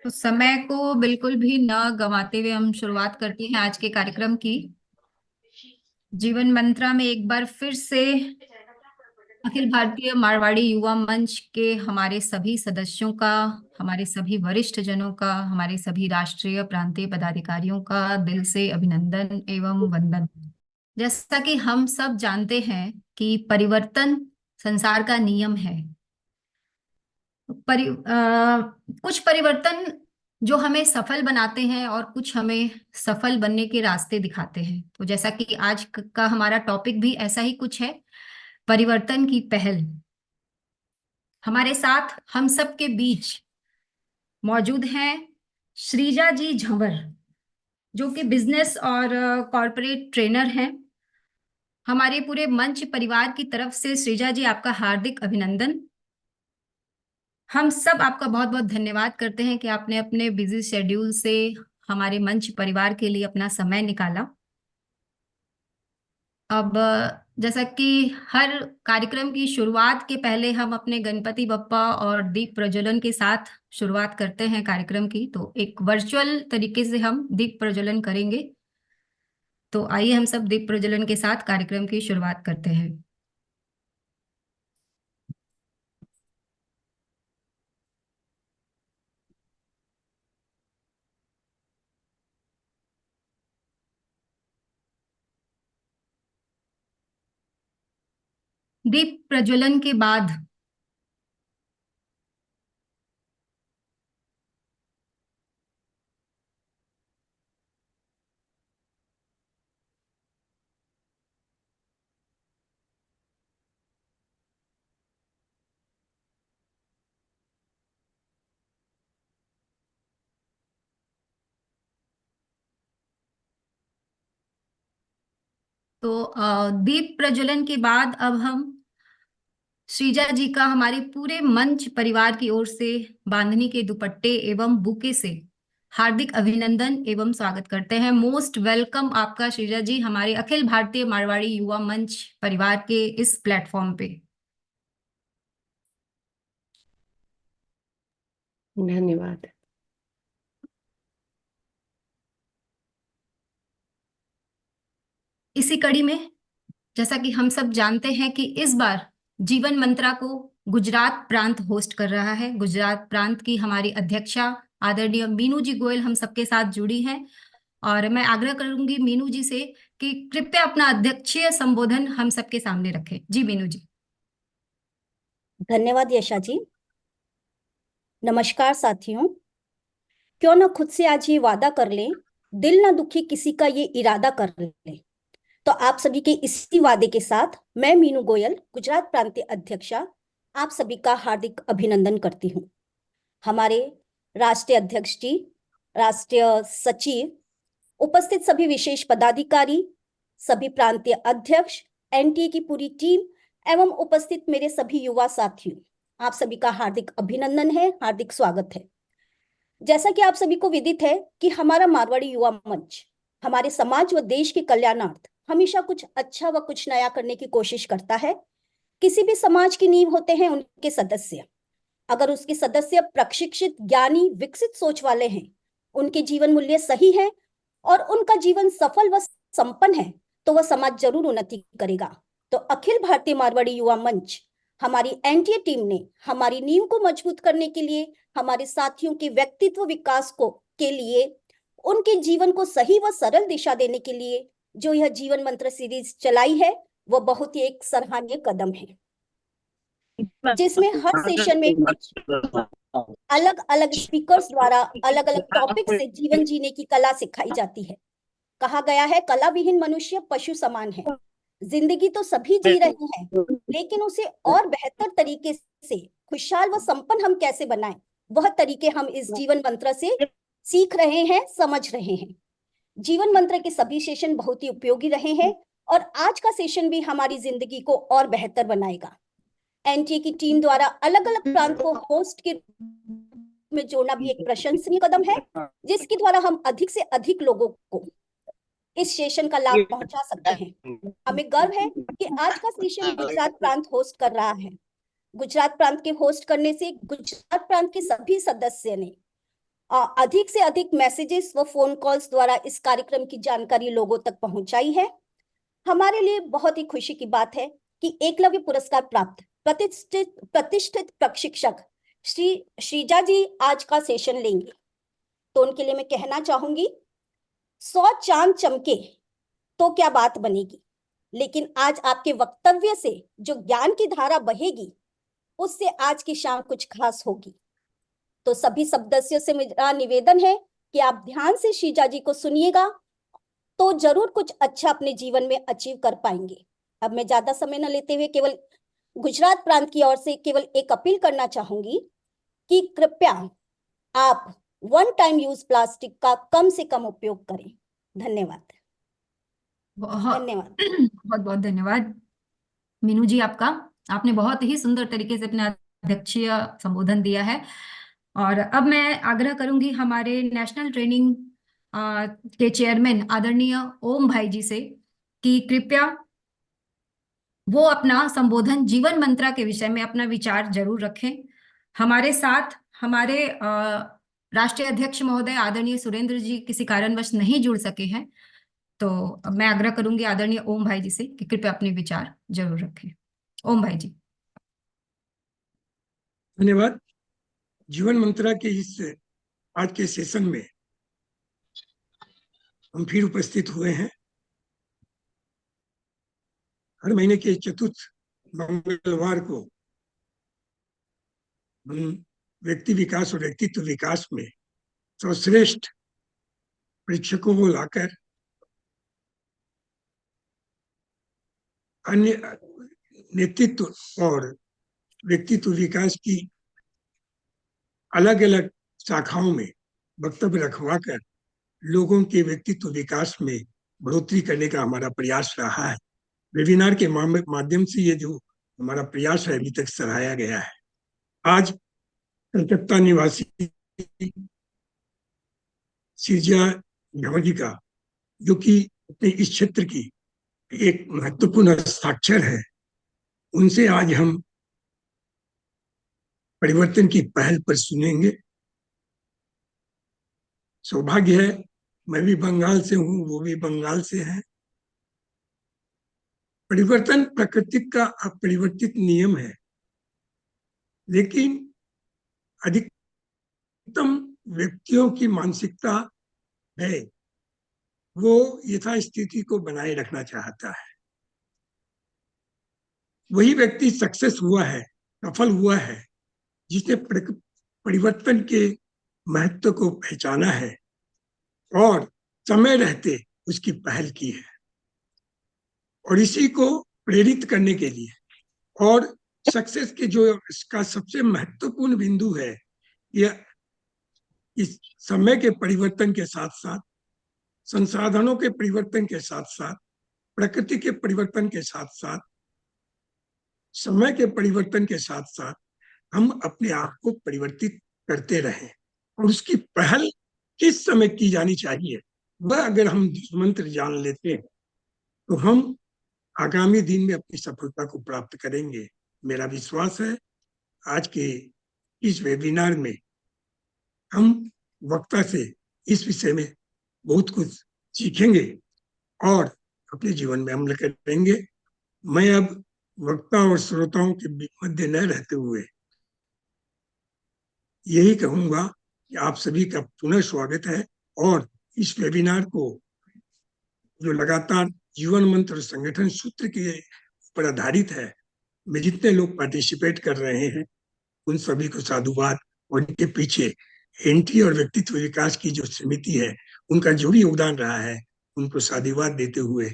तो समय को बिल्कुल भी न गंवाते हुए हम शुरुआत करते हैं आज के कार्यक्रम की। जीवन मंत्रा में एक बार फिर से अखिल भारतीय मारवाड़ी युवा मंच के हमारे सभी सदस्यों का, हमारे सभी वरिष्ठ जनों का, हमारे सभी राष्ट्रीय प्रांतीय पदाधिकारियों का दिल से अभिनंदन एवं वंदन। जैसा कि हम सब जानते हैं कि परिवर्तन संसार का नियम है। कुछ परिवर्तन जो हमें सफल बनाते हैं और कुछ हमें सफल बनने के रास्ते दिखाते हैं। तो जैसा कि आज का हमारा टॉपिक भी ऐसा ही कुछ है, परिवर्तन की पहल। हमारे साथ हम सब के बीच मौजूद हैं श्रीजा जी झंवर, जो कि बिजनेस और कॉरपोरेट ट्रेनर हैं। हमारे पूरे मंच परिवार की तरफ से श्रीजा जी आपका हार्दिक अभिनंदन। हम सब आपका बहुत बहुत धन्यवाद करते हैं कि आपने अपने बिजी शेड्यूल से हमारे मंच परिवार के लिए अपना समय निकाला। अब जैसा कि हर कार्यक्रम की शुरुआत के पहले हम अपने गणपति बप्पा और दीप प्रज्वलन के साथ शुरुआत करते हैं कार्यक्रम की, तो एक वर्चुअल तरीके से हम दीप प्रज्वलन करेंगे। तो आइए हम सब दीप प्रज्वलन के साथ कार्यक्रम की शुरुआत करते हैं। दीप प्रज्वलन के बाद तो दीप प्रज्वलन के बाद अब हम श्रीजा जी का हमारे पूरे मंच परिवार की ओर से बांधनी के दुपट्टे एवं बुके से हार्दिक अभिनंदन एवं स्वागत करते हैं। मोस्ट वेलकम आपका श्रीजा जी हमारे अखिल भारतीय मारवाड़ी युवा मंच परिवार के इस प्लेटफॉर्म पे। धन्यवाद। इसी कड़ी में जैसा कि हम सब जानते हैं कि इस बार जीवन मंत्रा को गुजरात प्रांत होस्ट कर रहा है। गुजरात प्रांत की हमारी अध्यक्षा आदरणीय मीनू जी गोयल हम सबके साथ जुड़ी हैं, और मैं आग्रह करूंगी मीनू जी से कि कृपया अपना अध्यक्षीय संबोधन हम सबके सामने रखें। जी मीनू जी। धन्यवाद यशा जी। नमस्कार साथियों। क्यों ना खुद से आज ये वादा कर लें, दिल ना दुखी किसी का ये इरादा कर लें। तो आप सभी के इसी वादे के साथ मैं मीनू गोयल, गुजरात प्रांतीय अध्यक्षा, आप सभी का हार्दिक अभिनंदन करती हूँ। हमारे राष्ट्रीय अध्यक्ष जी, राष्ट्रीय सचिव, उपस्थित सभी विशेष पदाधिकारी, सभी प्रांतीय अध्यक्ष, एनटीए की पूरी टीम एवं उपस्थित मेरे सभी युवा साथियों, आप सभी का हार्दिक अभिनंदन है, हार्दिक स्वागत है। जैसा कि आप सभी को विदित है कि हमारा मारवाड़ी युवा मंच हमारे समाज व देश के कल्याणार्थ हमेशा कुछ अच्छा व कुछ नया करने की कोशिश करता है। किसी भी समाज की नींव होते हैं उनके सदस्य। अगर उसके सदस्य प्रशिक्षित, ज्ञानी, विकसित सोच वाले हैं, उनके जीवन मूल्य सही है और उनका जीवन सफल व संपन्न है, तो वह समाज जरूर उन्नति करेगा। तो अखिल भारतीय मारवाड़ी युवा मंच, हमारी एनटीए टीम ने हमारी नींव को मजबूत करने के लिए, हमारे साथियों के व्यक्तित्व विकास को के लिए, उनके जीवन को सही व सरल दिशा देने के लिए जो यह जीवन मंत्र सीरीज चलाई है, वह बहुत ही एक सराहनीय कदम है, जिसमें हर सेशन में अलग अलग स्पीकर्स द्वारा अलग अलग टॉपिक से जीवन जीने की कला सिखाई जाती है। कहा गया है, कला विहीन मनुष्य पशु समान है। जिंदगी तो सभी जी रहे हैं, लेकिन उसे और बेहतर तरीके से खुशहाल व संपन्न हम कैसे बनाएं, वह तरीके हम इस जीवन मंत्र से सीख रहे हैं, समझ रहे हैं। जीवन मंत्र के सभी सेशन बहुत ही उपयोगी रहे हैं और आज का सेशन भी हमारी जिंदगी को और बेहतर बनाएगा। एनटीए की टीम द्वारा अलग अलग प्रांत को होस्ट के में जोड़ना भी एक प्रशंसनीय कदम है, जिसके द्वारा हम अधिक से अधिक लोगों को इस सेशन का लाभ पहुंचा सकते हैं। हमें गर्व है कि आज का सेशन गुजरात प्रांत होस्ट कर रहा है। गुजरात प्रांत के होस्ट करने से गुजरात प्रांत के सभी सदस्य ने अधिक से अधिक मैसेजेस व फोन कॉल्स द्वारा इस कार्यक्रम की जानकारी लोगों तक पहुंचाई है। हमारे लिए बहुत ही खुशी की बात है कि एकलव्य पुरस्कार प्राप्त प्रतिष्ठित प्रतिष्ठित प्रशिक्षक श्री श्रीजा जी आज का सेशन लेंगे। तो उनके लिए मैं कहना चाहूंगी, 100 चांद चमके तो क्या बात बनेगी, लेकिन आज आपके वक्तव्य से जो ज्ञान की धारा बहेगी उससे आज की शाम कुछ खास होगी। तो सभी सदस्यों से मेरा निवेदन है कि आप ध्यान से श्रीजा जी को सुनिएगा, तो जरूर कुछ अच्छा अपने जीवन में अचीव कर पाएंगे। अब मैं ज्यादा समय न लेते हुए केवल गुजरात प्रांत की ओर से केवल एक अपील करना चाहूंगी कि कृपया आप वन टाइम यूज प्लास्टिक का कम से कम उपयोग करें। धन्यवाद। बहुत धन्यवाद। बहुत बहुत धन्यवाद मीनू जी आपका। आपने बहुत ही सुंदर तरीके से अपना अध्यक्षीय संबोधन दिया है। और अब मैं आग्रह करूंगी हमारे नेशनल ट्रेनिंग के चेयरमैन आदरणीय ओम भाई जी से कि कृपया वो अपना संबोधन जीवन मंत्रा के विषय में अपना विचार जरूर रखें। हमारे साथ हमारे राष्ट्रीय अध्यक्ष महोदय आदरणीय सुरेंद्र जी किसी कारणवश नहीं जुड़ सके हैं, तो मैं आग्रह करूंगी आदरणीय ओम भाई जी से कि कृपया अपने विचार जरूर रखें। ओम भाई जी। धन्यवाद। जीवन मंत्रा के इस आज के सेशन में हम फिर उपस्थित हुए हैं। हर महीने के चतुर्थ मंगलवार को हम व्यक्ति विकास और व्यक्तित्व विकास में सर्वश्रेष्ठ परीक्षकों को लाकर अन्य नेतृत्व और व्यक्तित्व विकास की अलग अलग शाखाओं में वक्तव्य रखवा कर लोगों के व्यक्तित्व विकास में बढ़ोतरी करने का हमारा प्रयास रहा है। वेबिनार के माध्यम से ये जो हमारा प्रयास है अभी तक सराहाया गया है। आज कलकत्ता निवासी सिरजा झा का, जो कि अपने इस क्षेत्र की एक महत्वपूर्ण हस्ताक्षर है, उनसे आज हम परिवर्तन की पहल पर सुनेंगे। सौभाग्य है, मैं भी बंगाल से हूं, वो भी बंगाल से हैं। परिवर्तन प्रकृति का अपरिवर्तित नियम है, लेकिन अधिकतम व्यक्तियों की मानसिकता है वो यथास्थिति को बनाए रखना चाहता है। वही व्यक्ति सक्सेस हुआ है, सफल हुआ है, जिसने परिवर्तन के महत्व को पहचाना है और समय रहते उसकी पहल की है। और इसी को प्रेरित करने के लिए और सक्सेस के जो इसका सबसे महत्वपूर्ण बिंदु है, यह इस समय के परिवर्तन के साथ साथ, संसाधनों के परिवर्तन के साथ साथ, प्रकृति के परिवर्तन के साथ साथ, समय के परिवर्तन के साथ साथ हम अपने आप को परिवर्तित करते रहें। और उसकी पहल किस समय की जानी चाहिए, वह अगर हम मंत्र जान लेते हैं तो हम आगामी दिन में अपनी सफलता को प्राप्त करेंगे। मेरा विश्वास है आज के इस वेबिनार में हम वक्ता से इस विषय में बहुत कुछ सीखेंगे और अपने जीवन में अमल करेंगे। मैं अब वक्ता और श्रोताओं के मध्य न रहते हुए यही कहूंगा कि आप सभी का पुनः स्वागत है। और इस वेबिनार को जो लगातार जीवन मंत्र संगठन सूत्र के पर आधारित है, में जितने लोग पार्टिसिपेट कर रहे हैं उन सभी को साधुवाद, और इनके पीछे एनटी और व्यक्तित्व विकास की जो समिति है उनका जो भी योगदान रहा है उनको साधुवाद देते हुए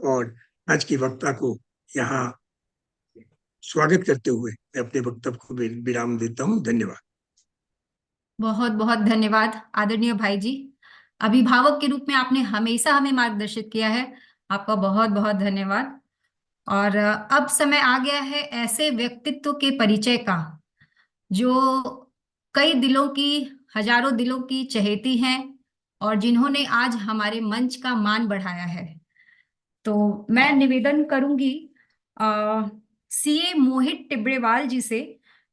और आज की वक्ता को यहाँ स्वागत करते हुए मैं अपने वक्तव्य को विराम देता हूँ। धन्यवाद। बहुत बहुत धन्यवाद आदरणीय भाई जी। अभिभावक के रूप में आपने हमेशा हमें मार्गदर्शित किया है, आपका बहुत बहुत धन्यवाद। और अब समय आ गया है ऐसे व्यक्तित्व के परिचय का जो कई दिलों की, हजारों दिलों की चहेती हैं और जिन्होंने आज हमारे मंच का मान बढ़ाया है। तो मैं निवेदन करूंगी सीए मोहित टिब्रेवाल जी से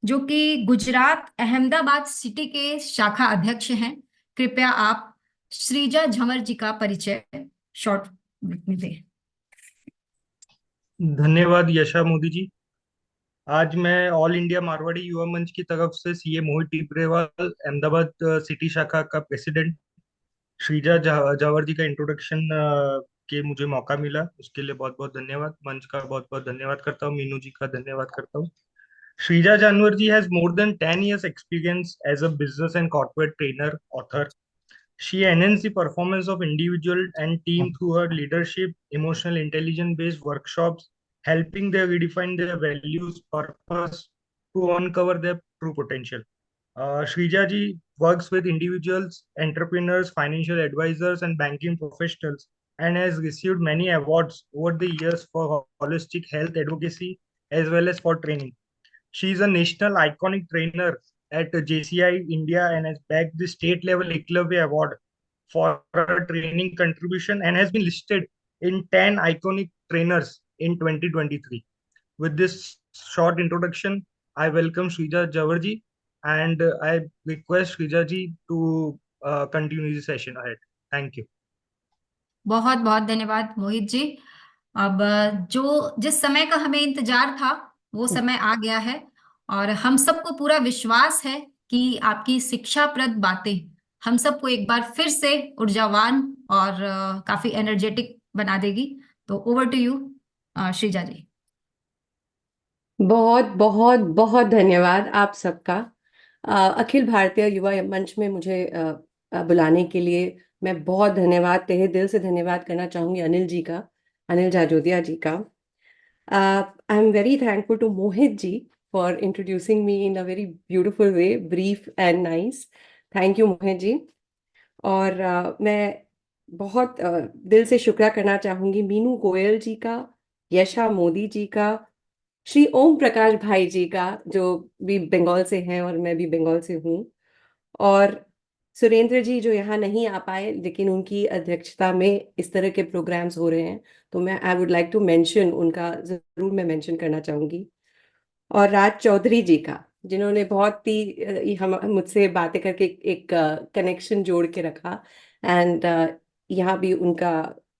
जो कि गुजरात अहमदाबाद सिटी के शाखा अध्यक्ष हैं। कृपया आप श्रीजा झंवर जी का परिचय शॉर्ट में दें। धन्यवाद यशा मोदी जी। आज मैं ऑल इंडिया मारवाड़ी युवा मंच की तरफ से सीए मोहित टिब्रेवाल अहमदाबाद सिटी शाखा का प्रेसिडेंट श्रीजा जावर जी का इंट्रोडक्शन के मुझे मौका मिला, उसके लिए बहुत बहुत धन्यवाद। मंच का बहुत बहुत धन्यवाद करता हूँ, मीनू जी का धन्यवाद करता हूँ। Shrija Janwarji has more than 10 years experience as a business and corporate trainer, author. She enhances the performance of individual and team through her leadership, emotional intelligence-based workshops, helping them redefine their values, purpose to uncover their true potential. Shrija ji works with individuals, entrepreneurs, financial advisors, and banking professionals, and has received many awards over the years for holistic health advocacy as well as for training. She is a national iconic trainer at JCI India and has bagged the state level Eklavya Award for her training contribution and has been listed in 10 iconic trainers in 2023. With this short introduction, I welcome Shrija Jawarji and I request Shrija ji to continue the session ahead. Thank you. बहुत बहुत धन्यवाद मोहित जी। अब जो जिस समय का हमें इंतजार था वो समय आ गया है और हम सबको पूरा विश्वास है कि आपकी शिक्षाप्रद बातें हम सबको एक बार फिर से ऊर्जावान और काफी एनर्जेटिक बना देगी। तो ओवर टू यू श्रीजा जी। बहुत बहुत बहुत धन्यवाद आप सबका। अखिल भारतीय युवा मंच में मुझे बुलाने के लिए मैं बहुत धन्यवाद, तहे दिल से धन्यवाद करना चाहूंगी अनिल जी का, अनिल जाजोदिया जी का। I am very thankful to Mohit ji for introducing me in a very beautiful way, brief and nice. Thank you Mohit ji. और मैं बहुत दिल से शुक्रिया करना चाहूंगी मीनू गोयल जी का, यशा मोदी जी का, श्री ओम प्रकाश भाई जी का जो भी बंगाल से हैं और मैं भी बंगाल से हूँ, और सुरेंद्र जी जो यहाँ नहीं आ पाए लेकिन उनकी अध्यक्षता में इस तरह के प्रोग्राम्स हो रहे हैं, तो मैं I would like to mention, उनका जरूर मैं मेंशन करना चाहूंगी। और राज चौधरी जी का, जिन्होंने बहुत ही हम मुझसे बातें करके एक कनेक्शन जोड़ के रखा, एंड यहाँ भी उनका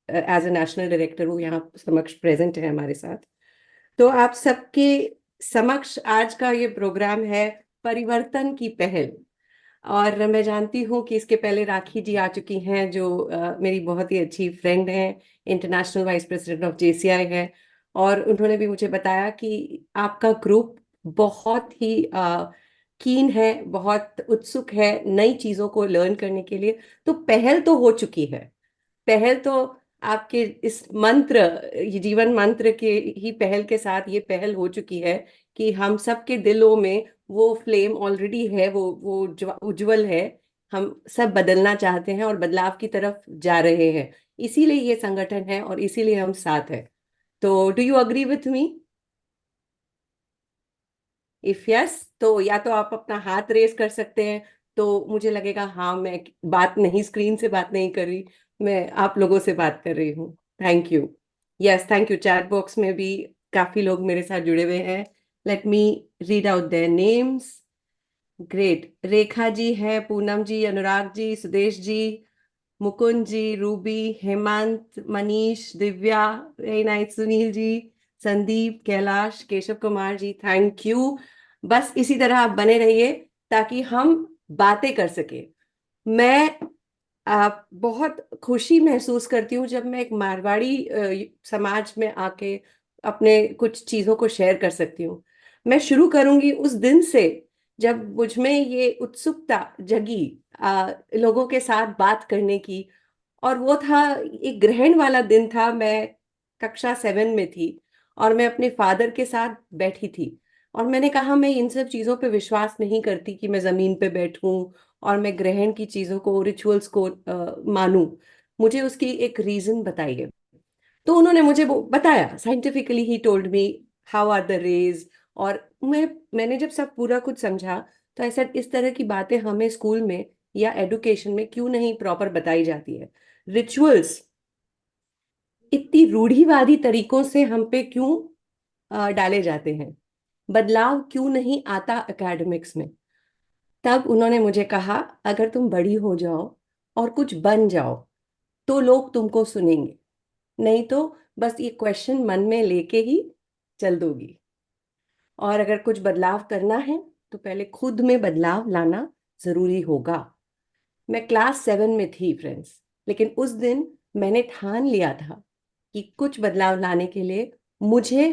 एज ए नेशनल डायरेक्टर वो यहाँ समक्ष प्रेजेंट है हमारे साथ। तो आप सबके समक्ष आज का ये प्रोग्राम है परिवर्तन की पहल, और मैं जानती हूँ कि इसके पहले राखी जी आ चुकी हैं जो मेरी बहुत ही अच्छी फ्रेंड हैं, international vice president of JCI है, और उन्होंने भी मुझे बताया कि आपका ग्रुप बहुत ही कीन है, बहुत उत्सुक है नई चीज़ों को लर्न करने के लिए। तो पहल तो हो चुकी है, पहल तो आपके इस मंत्र, ये जीवन मंत्र के ही पहल के साथ ये पहल हो चुकी है कि हम सबके दिलों में वो फ्लेम ऑलरेडी है, वो उज्जवल है। हम सब बदलना चाहते हैं और बदलाव की तरफ जा रहे हैं, इसीलिए ये संगठन है और इसीलिए हम साथ हैं। तो do you agree with me? If yes, तो या तो आप अपना हाथ रेस कर सकते हैं, तो मुझे लगेगा हाँ, मैं बात नहीं, स्क्रीन से बात नहीं कर रही, मैं आप लोगों से बात कर रही हूँ। Thank you. Yes, thank you. Chat box में भी काफी लोग मेरे साथ जुड़े हुए हैं। Let me read out their names. Great. Rekha ji है, Poonam ji, Anurag ji, Sudesh ji, Mukund ji, Ruby, Hemant, Manish, Divya, very nice, Sunil ji, Sandeep, Kailash, Keshav Kumar ji, thank you. बस इसी तरह आप बने रहिए ताकि हम बातें कर सके। मैं बहुत खुशी महसूस करती हूँ जब मैं एक मारवाड़ी समाज में आके अपने कुछ चीज़ों को शेयर कर सकती हूँ। मैं शुरू करूंगी उस दिन से जब मुझ में ये उत्सुकता जगी लोगों के साथ बात करने की, और वो था एक ग्रहण वाला दिन था। मैं कक्षा 7 में थी और मैं अपने फादर के साथ बैठी थी और मैंने कहा मैं इन सब चीज़ों पे विश्वास नहीं करती कि मैं ज़मीन पे बैठूं और मैं ग्रहण की चीज़ों को, रिचुअल्स को मानूं। मुझे उसकी एक रीज़न बताइए। तो उन्होंने मुझे वो बताया, साइंटिफिकली ही told me how are the rays. और मैंने जब सब पूरा कुछ समझा तो ऐसा, इस तरह की बातें हमें स्कूल में या एडुकेशन में क्यों नहीं प्रॉपर बताई जाती है? रिचुअल्स इतनी रूढ़िवादी तरीकों से हम पे क्यों डाले जाते हैं? बदलाव क्यों नहीं आता एकेडमिक्स में। तब उन्होंने मुझे कहा, अगर तुम बड़ी हो जाओ और कुछ बन जाओ तो लोग तुमको सुनेंगे, नहीं तो बस ये क्वेश्चन मन में लेके ही चल दोगी। और अगर कुछ बदलाव करना है तो पहले खुद में बदलाव लाना जरूरी होगा। मैं क्लास 7 में थी फ्रेंड्स, लेकिन उस दिन मैंने ठान लिया था कि कुछ बदलाव लाने के लिए मुझे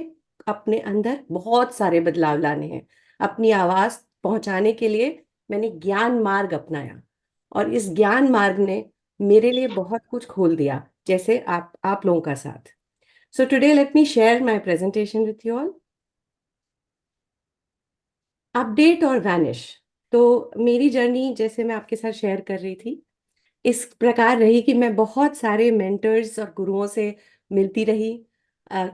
अपने अंदर बहुत सारे बदलाव लाने हैं। अपनी आवाज पहुंचाने के लिए मैंने ज्ञान मार्ग अपनाया, और इस ज्ञान मार्ग ने मेरे लिए बहुत कुछ खोल दिया, जैसे आप लोगों का साथ। So today let me share my presentation with you all. Update और वैनिश। तो मेरी जर्नी, जैसे मैं आपके साथ शेयर कर रही थी, इस प्रकार रही कि मैं बहुत सारे मेंटर्स और गुरुओं से मिलती रही,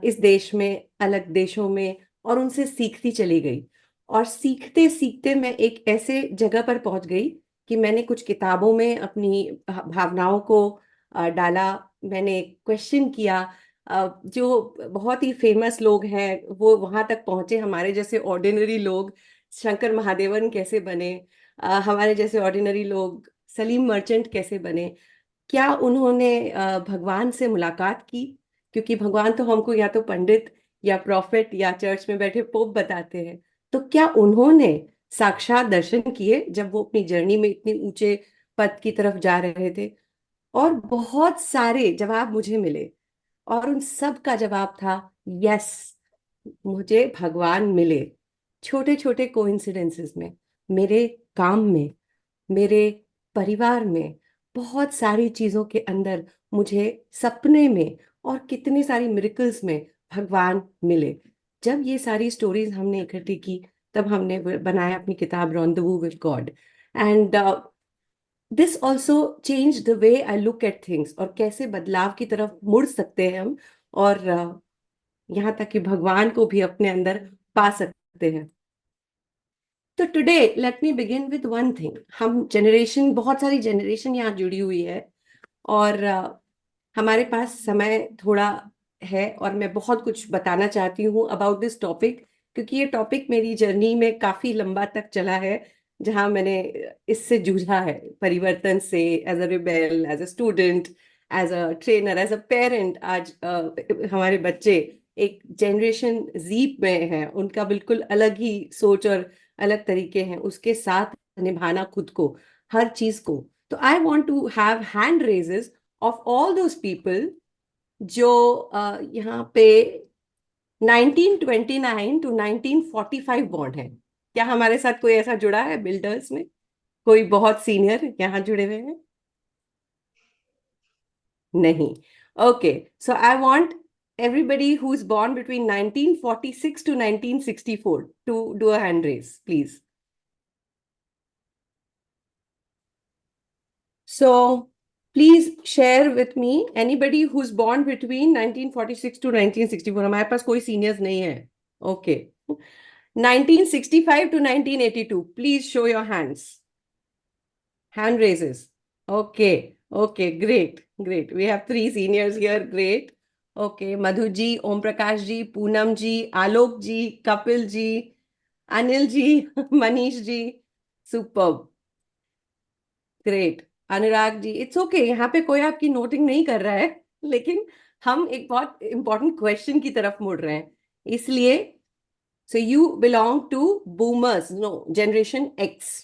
इस देश में, अलग देशों में, और उनसे सीखती चली गई। और सीखते सीखते मैं एक ऐसे जगह पर पहुंच गई कि मैंने कुछ किताबों में अपनी भावनाओं को डाला। मैंने क्वेश्चन किया, जो बहुत ही फेमस लोग हैं वो वहां तक पहुंचे, हमारे जैसे ऑर्डिनरी लोग शंकर महादेवन कैसे बने, हमारे जैसे ऑर्डिनरी लोग सलीम मर्चेंट कैसे बने, क्या उन्होंने भगवान से मुलाकात की? क्योंकि भगवान तो हमको या तो पंडित या प्रॉफिट या चर्च में बैठे पोप बताते हैं, तो क्या उन्होंने साक्षात दर्शन किए जब वो अपनी जर्नी में इतने ऊंचे पद की तरफ जा रहे थे? और बहुत सारे जवाब मुझे मिले, और उन सब का जवाब था यस, मुझे भगवान मिले। छोटे छोटे कोइंसिडेंसेस में, मेरे काम में, मेरे परिवार में, बहुत सारी चीजों के अंदर मुझे सपने में और कितनी सारी मिरेकल्स में भगवान मिले। जब ये सारी स्टोरीज हमने इकट्ठी की, तब हमने बनाया अपनी किताब rendezvous with God. And this also change the way I look at things, और कैसे बदलाव की तरफ मुड़ सकते हैं हम, और यहाँ तक कि भगवान को भी अपने अंदर पा सकते हैं। तो today let me begin with one thing. हम जनरेशन, बहुत सारी जनरेशन यहाँ जुड़ी हुई है, और हमारे पास समय थोड़ा है, और मैं बहुत कुछ बताना चाहती हूँ अबाउट दिस टॉपिक, क्योंकि ये टॉपिक मेरी जर्नी में काफी लंबा तक चला है, जहाँ मैंने इससे जूझा है, परिवर्तन से, as a rebel, as a student, as a trainer, as a parent. आज हमारे बच्चे एक जनरेशन जी में हैं, उनका बिल्कुल अलग ही सोच और अलग तरीके हैं, उसके साथ निभाना खुद को, हर चीज को। तो I want to have hand raises of all those people जो यहाँ पे 1929 टू 1945 बॉन्ड है। क्या हमारे साथ कोई ऐसा जुड़ा है बिल्डर्स में? कोई बहुत सीनियर यहाँ जुड़े हुए हैं? नहीं। Okay, so I want everybody who's born between 1946 to 1964 to do a hand raise, please. So please share with me anybody who's born between 1946 to 1964. हमारे पास कोई सीनियर्स नहीं है। Okay, 1965 to 1982, please show your hands. Hand raises. Okay, okay, great, great. We have 3 seniors here. Great. Okay, Madhu ji, Om Prakash ji, Poonam ji, Alok ji, Kapil ji, Anil ji, Manish ji. Superb. Great. Anurag ji, it's okay, यहाँ पे कोई आपकी noting नहीं कर रहा है, लेकिन हम एक बहुत इंपॉर्टेंट क्वेश्चन की तरफ मुड़ रहे हैं, इसलिए। So you belong to boomers, no, generation X.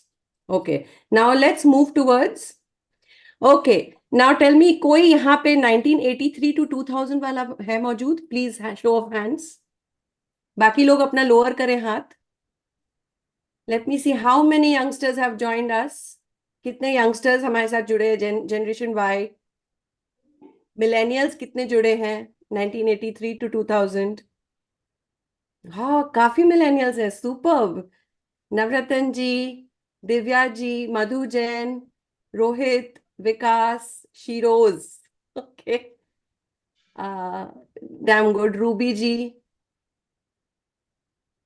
Okay, now let's move towards. Okay, now tell me, कोई यहाँ पे 1983 टू 2000 वाला है मौजूद? Please show of hands. बाकी लोग अपना लोअर करें हाथ। Let me see how many youngsters have joined us. कितने यंगस्टर्स हमारे साथ जुड़े हैं? जनरेशन वाई, मिलेनियल्स कितने जुड़े हैं 1983 टू 2000? हाँ, काफी मिलेनियल्स हैं, superb. Navratna ji, Divya ji, Madhu Jain, Rohit, Vikas, Shiroj. Okay, damn good. Ruby ji,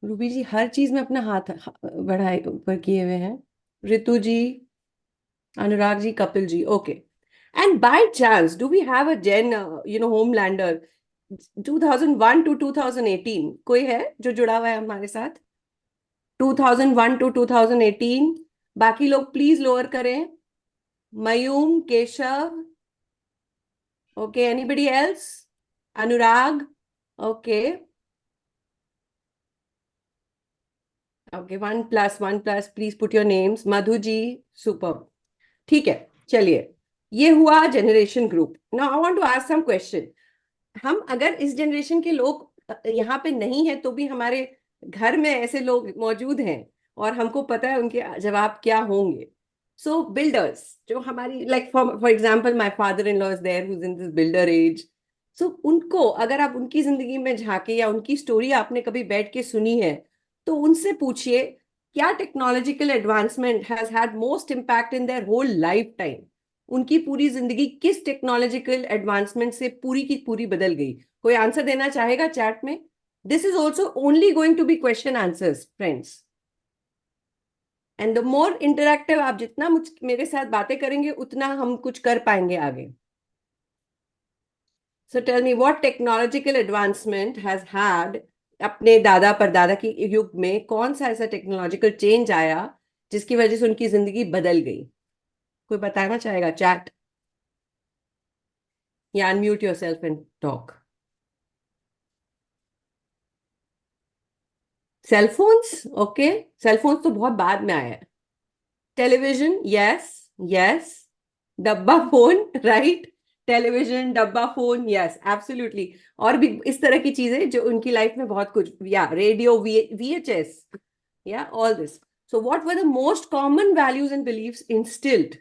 Ruby ji हर चीज में अपना हाथ बढ़ाए ऊपर किए हुए हैं। Ritu ji, Anurag ji, Kapil ji. Okay, and by chance do we have a gen homelander 2001 to 2018? कोई है जो जुड़ा हुआ है हमारे साथ? 2001 to 2018. बाकी लोग प्लीज लोअर करें. Mayum, Keshav. Okay, anybody else? Anurag? Okay. Okay, 1+1+, please put your names. Madhu ji, super. ठीक है, चलिए. ये हुआ generation group. Now I want to ask some question. हम अगर इस जनरेशन के लोग यहाँ पे नहीं है तो भी हमारे घर में ऐसे लोग मौजूद हैं और हमको पता है उनके जवाब क्या होंगे. सो बिल्डर्स जो हमारी like for example my father in law is there who is in this builder age. So उनको अगर आप उनकी जिंदगी में झांके या उनकी स्टोरी आपने कभी बैठ के सुनी है तो उनसे पूछिए क्या technological advancement has had most impact in their whole lifetime. उनकी पूरी जिंदगी किस टेक्नोलॉजिकल एडवांसमेंट से पूरी की पूरी बदल गई. कोई आंसर देना चाहेगा चैट में. This is also only going to be question answers friends. And the more interactive आप जितना मेरे साथ बातें करेंगे उतना हम कुछ कर पाएंगे आगे. So tell me what technological advancement has had. अपने दादा परदादा की युग में कौन सा ऐसा टेक्नोलॉजिकल चेंज आया जिसकी वजह से उनकी जिंदगी बदल गई. कोई बताना चाहेगा चैट या unmute yourself and talk. Cellphones. Okay, cellphones तो बहुत बाद में आया है. Television, yes yes. डब्बा फोन, राइट. टेलीविजन, डब्बा फोन, यस एब्सोल्युटली. और भी इस तरह की चीजें जो उनकी लाइफ में बहुत कुछ, या रेडियो, VHS, या all this. So what were the most common values and believes instilled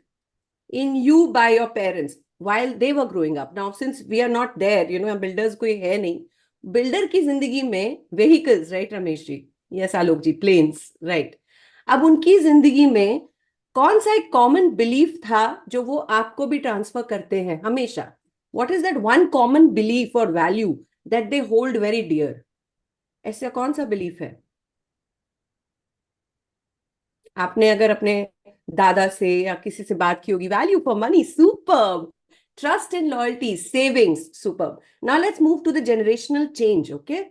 in you by your parents while they were growing up. Now since we are not there, you know, builders कोई है नहीं. Builder की जिंदगी में vehicles, right Ramesh ji? Yes आलोक जी, planes, right. अब उनकी जिंदगी में कौन सा एक कॉमन बिलीफ था जो वो आपको भी ट्रांसफर करते हैं हमेशा. What is that one common belief or value that they hold very dear? ऐसा कौन सा बिलीफ है. आपने अगर अपने दादा से या किसी से बात की होगी. Value for money, superb. Trust and loyalty, savings, superb. Now let's move to the generational change. Okay,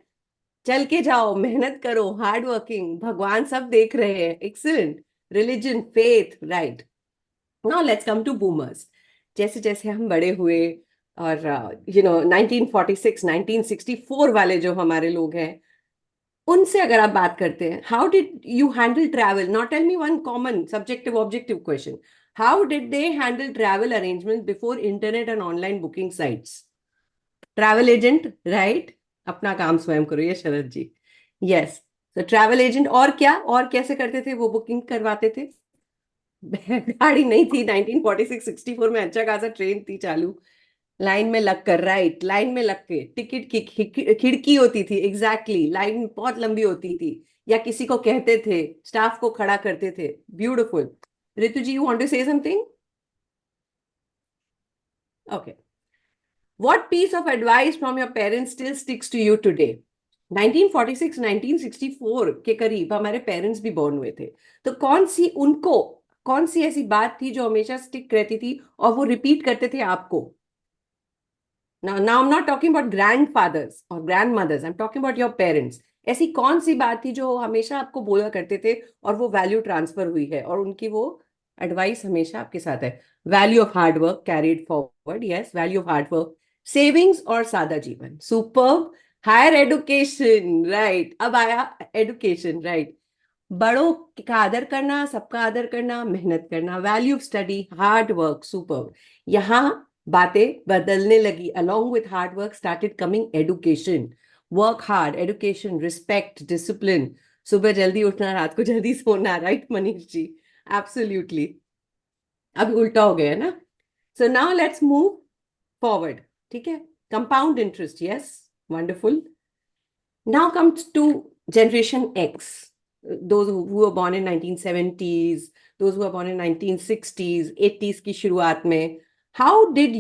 चल के जाओ, मेहनत करो, हार्ड वर्किंग, भगवान सब देख रहे हैं, excellent. Religion, faith, right. Now let's come to boomers. जैसे जैसे हम बड़े हुए और 1946 1964 वाले जो हमारे लोग हैं उनसे अगर आप बात करते हैं, how did you handle travel. Not tell me one common subjective objective question. How did they handle travel arrangement before internet and online booking sites. Travel agent, right. अपना काम स्वयं करो, ये शरद जी. यस, तो ट्रैवल एजेंट. और क्या, और कैसे करते थे वो बुकिंग करवाते थे. गाड़ी नहीं थी 1946-64 में. अच्छा खासा ट्रेन थी चालू. लाइन में लगकर, राइट, लाइन में लग के. टिकट की खिड़की होती थी, एग्जैक्टली. लाइन बहुत लंबी होती थी, या किसी को कहते थे, स्टाफ को खड़ा करते थे. Beautiful. Ritu ji, you want to say something. Okay. What piece of advice from your parents still sticks to you today. 1946 1964 के करीब हमारे पेरेंट्स भी बॉर्न हुए थे. तो कौन सी ऐसी बात थी जो हमेशा स्टिक रहती थी और वो रिपीट करते थे आपको. Now I'm not talking about grandfathers or grandmothers. I'm talking about your parents. ऐसी कौन सी बात थी जो हमेशा आपको बोला करते थे और वो वैल्यू ट्रांसफर हुई है और उनकी वो एडवाइस हमेशा आपके साथ है. Value of hard work carried forward. Yes, value of hard work. Savings और सादा जीवन, सुपर्ब. Higher education, right. अब आया एडुकेशन, राइट. बड़ों का आदर करना, सबका आदर करना, मेहनत करना. Value of study, hard work, superb. यहाँ बातें बदलने लगी. along with hard work started coming education. work hard, education, respect, discipline. सुबह जल्दी उठना, रात को जल्दी सोना, राइट मनीष जी. एब्सोल्युटली. अब उल्टा हो गया ना. So now let's move forward. ठीक है. Compound interest, yes, wonderful. Now comes to generation X. those who were born in 1970s, those who were born in 1960s, 80s की शुरुआत में. How did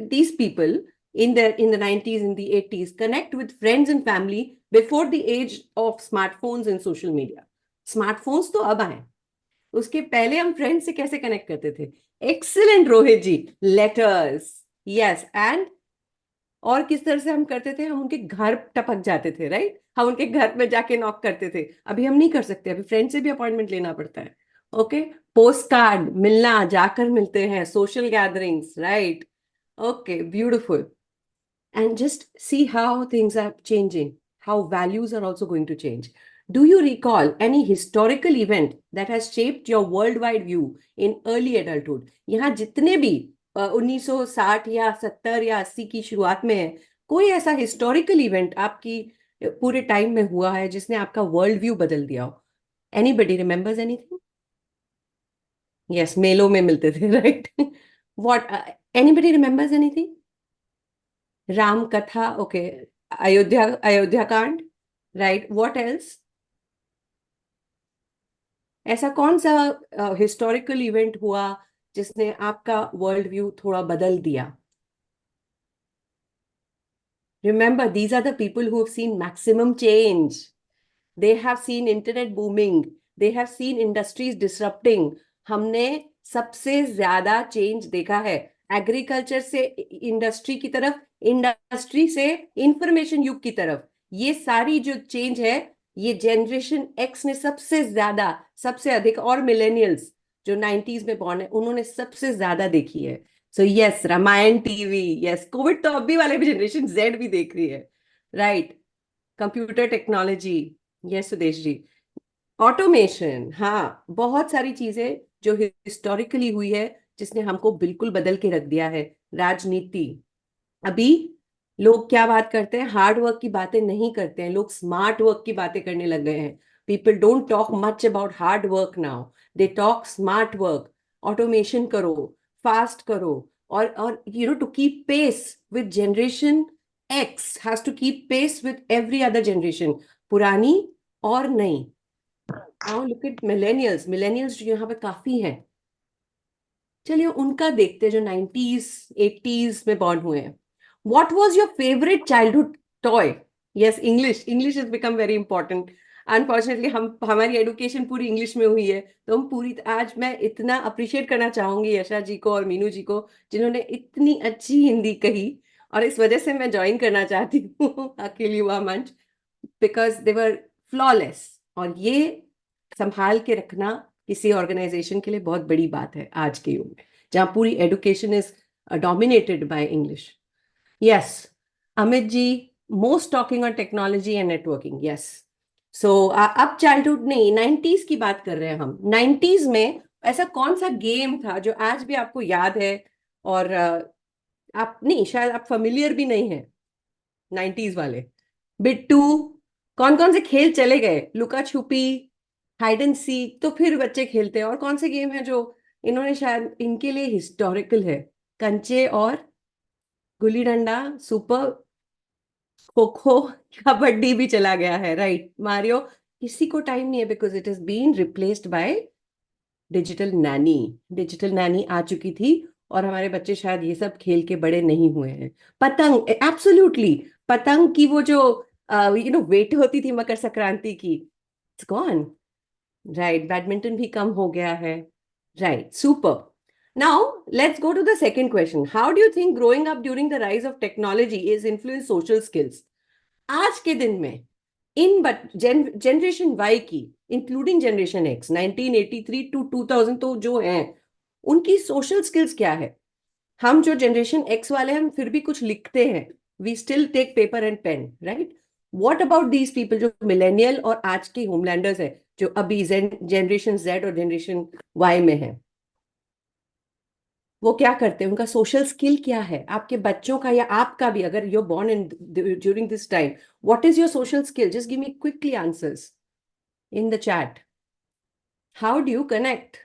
these people in the 90s, in the 80s connect with friends and family before the age of smartphones and social media? Smartphones तो अब आए, उसके पहले हम friends से कैसे कनेक्ट करते थे. Excellent Rohit ji. Letters, yes. And और किस तरह से हम करते थे, हम उनके घर टपक जाते थे, राइट. हम उनके घर में जाके नॉक करते थे, अभी हम नहीं कर सकते, अभी फ्रेंड से भी अपॉइंटमेंट लेना पड़ता है। ओके, पोस्ट कार्ड, मिलना, जाकर मिलते हैं, social gatherings, right? Okay, beautiful. And just see how things are changing, how values are also going to change. Do you recall any historical event that has shaped your worldwide view in early adulthood? यहाँ जितने भी 1960 या 70 या 80 की शुरुआत में है, कोई ऐसा हिस्टोरिकल इवेंट आपकी पूरे टाइम में हुआ है जिसने आपका वर्ल्ड व्यू बदल दिया हो? Anybody remembers anything? Yes, मेलों में मिलते थे, right? What? Anybody remembers anything? Ram कथा, ओके, अयोध्या कांड, राइट? What else? ऐसा कौन सा हिस्टोरिकल इवेंट हुआ जिसने आपका वर्ल्ड व्यू थोड़ा बदल दिया? Remember, these are the people who have seen maximum change. They have seen internet booming, they have seen industries disrupting. हमने सबसे ज्यादा चेंज देखा है एग्रीकल्चर से इंडस्ट्री की तरफ, इंडस्ट्री से इंफॉर्मेशन युग की तरफ. ये सारी जो चेंज है, ये जनरेशन एक्स ने सबसे ज्यादा, सबसे अधिक, और मिलेनियल्स जो 90s में बॉर्न है उन्होंने सबसे ज्यादा देखी है. So yes, Ramayan TV, yes, Covid तो अभी वाले भी जनरेशन जेड भी देख रही है, right? Computer technology, yes Sudesh ji. Automation, हाँ, बहुत सारी चीजें जो हिस्टोरिकली हुई है जिसने हमको बिल्कुल बदल के रख दिया है. राजनीति, अभी लोग क्या बात करते हैं? हार्ड वर्क की बातें नहीं करते हैं, लोग स्मार्ट वर्क की बातें करने लग गए हैं. People don't talk much about hard work now, they talk smart work. Automation करो, फास्ट करो, और you know, to keep pace with generation X, has to keep pace with every other generation, पुरानी और नई. Now look at millennials. Millennials जो यहाँ पे काफी हैं, चलिए उनका देखते, जो 90s 80s में बॉर्न हुए हैं. What was your favorite childhood toy? Yes, English has become very important. Unfortunately, हमारी एडुकेशन पूरी इंग्लिश में हुई है, तो हम पूरी, आज मैं इतना अप्रिशिएट करना चाहूंगी यशा जी को और मीनू जी को जिन्होंने इतनी अच्छी हिंदी कही, और इस वजह से मैं ज्वाइन करना चाहती हूँ अखिल युवा मंच, बिकॉज दे वर फ्लॉलेस. और ये संभाल के रखना किसी ऑर्गेनाइजेशन के लिए बहुत बड़ी बात है आज के युग में, जहाँ पूरी education is dominated by English. Yes, Amit ji, most talking on technology and networking. Yes. So अब चाइल्डहुड नहीं, 90s की बात कर रहे हैं हम. 90s में ऐसा कौन सा गेम था जो आज भी आपको याद है, और आप नहीं, शायद आप फेमिलियर भी नहीं है 90s वाले? बिट्टू, कौन कौन से खेल चले गए? लुका छुपी, हाइड एंड सीक तो फिर बच्चे खेलते हैं, और कौन से गेम है जो इन्होंने शायद इनके लिए हिस्टोरिकल है? कंचे और गुल्ली डंडा, सुपर, खो खो, कबड्डी भी चला गया है, राइट? मारियो, किसी को टाइम नहीं है because it is been replaced by digital nanny. Digital nanny आ चुकी थी, और हमारे बच्चे शायद ये सब खेल के बड़े नहीं हुए हैं. पतंग, एब्सोल्युटली, पतंग की वो जो यू नो वेट होती थी मकर संक्रांति की, इट्स गॉन, राइट? बैडमिंटन भी कम हो गया है, right? Super. Now, let's go to the second question. How do you think growing up during the rise of technology is influenced social skills? आज के दिन में इन जनरेशन वाई की, इंक्लूडिंग जनरेशन एक्स, 1983 टू 2000 तो जो हैं, उनकी सोशल स्किल्स क्या है? हम जो जनरेशन एक्स वाले हैं, हम फिर भी कुछ लिखते हैं, we still take paper and pen, right? What about these people जो मिलेनियल और आज के होमलैंडर्स है, जो अभी जनरेशन जेड और जनरेशन वाई में है? वो क्या करते हैं? उनका सोशल स्किल क्या है? आपके बच्चों का या आपका भी, अगर you born in during this time, what is your social skill? Just give me quickly answers in the chat. How do you connect?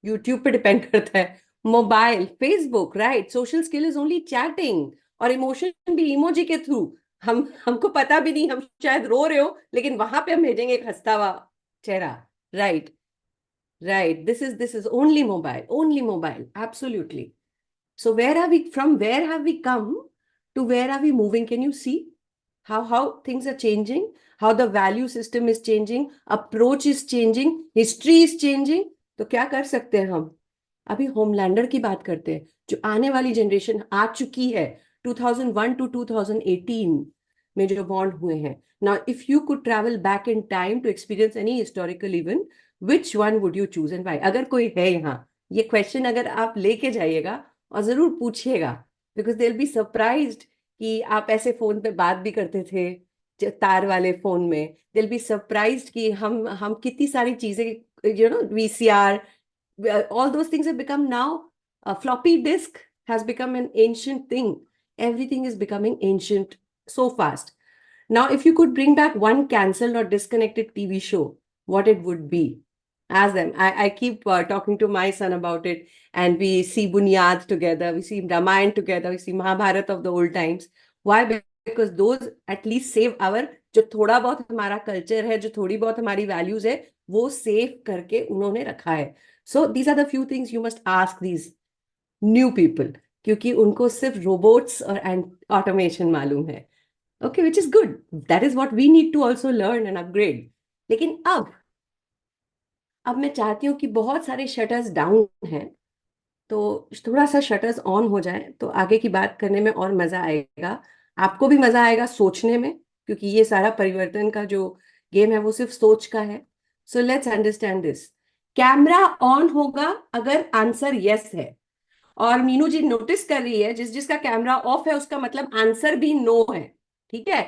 YouTube पे डिपेंड करता है, mobile, Facebook, right? Social skill is only chatting, और emotion भी emoji के through. हमको पता भी नहीं, हम शायद रो रहे हो, लेकिन वहां पे हम भेजेंगे एक हंसता हुआ चेहरा, right? Right. This is only mobile. Absolutely. So from where have we come to where are we moving? Can you see how things are changing? How the value system is changing, approach is changing, history is changing. तो क्या कर सकते हैं हम? अभी Homelander की बात करते हैं, जो आने वाली जनरेशन आ चुकी है 2001 to 2018. में जो बॉन्ड हुए हैं. Now if you could travel back in time to experience any historical event, which one would you choose and why? अगर कोई है यहाँ, ये क्वेश्चन अगर आप लेके जाइएगा और जरूर पूछिएगा, because they will be surprised कि आप ऐसे फोन पे बात भी करते थे, तार वाले फोन में. दे विल बी सरप्राइज्ड कि हम कितनी सारी चीजें, you know, VCR, all those things have become now, a floppy disk has become an ancient thing. Everything is becoming ancient so fast. Now if you could bring back one cancelled or disconnected TV show, what it would be? Ask them. I keep talking to my son about it, and we see Bunyad together, we see Ramayana together, we see Mahabharata of the old times. Why? Because those at least save our, जो थोड़ा बहुत हमारा culture है, जो थोड़ी बहुत हमारी values है, वो सेव करके उन्होंने रखा है. So these are the few things you must ask these new people, क्योंकि उनको सिर्फ रोबोट्स और ऑटोमेशन मालूम है. Okay, which is good. That is what we need to also learn and upgrade. लेकिन अब मैं चाहती हूँ कि बहुत सारे शटर्स डाउन हैं, तो थोड़ा सा शटर्स ऑन हो जाए तो आगे की बात करने में और मजा आएगा. आपको भी मजा आएगा सोचने में, क्योंकि ये सारा परिवर्तन का जो गेम है वो सिर्फ सोच का है. So let's understand this. Camera on होगा अगर आंसर यस है, और मीनू जी नोटिस कर रही है जिसका कैमरा ऑफ है उसका मतलब आंसर भी नो है. ठीक है,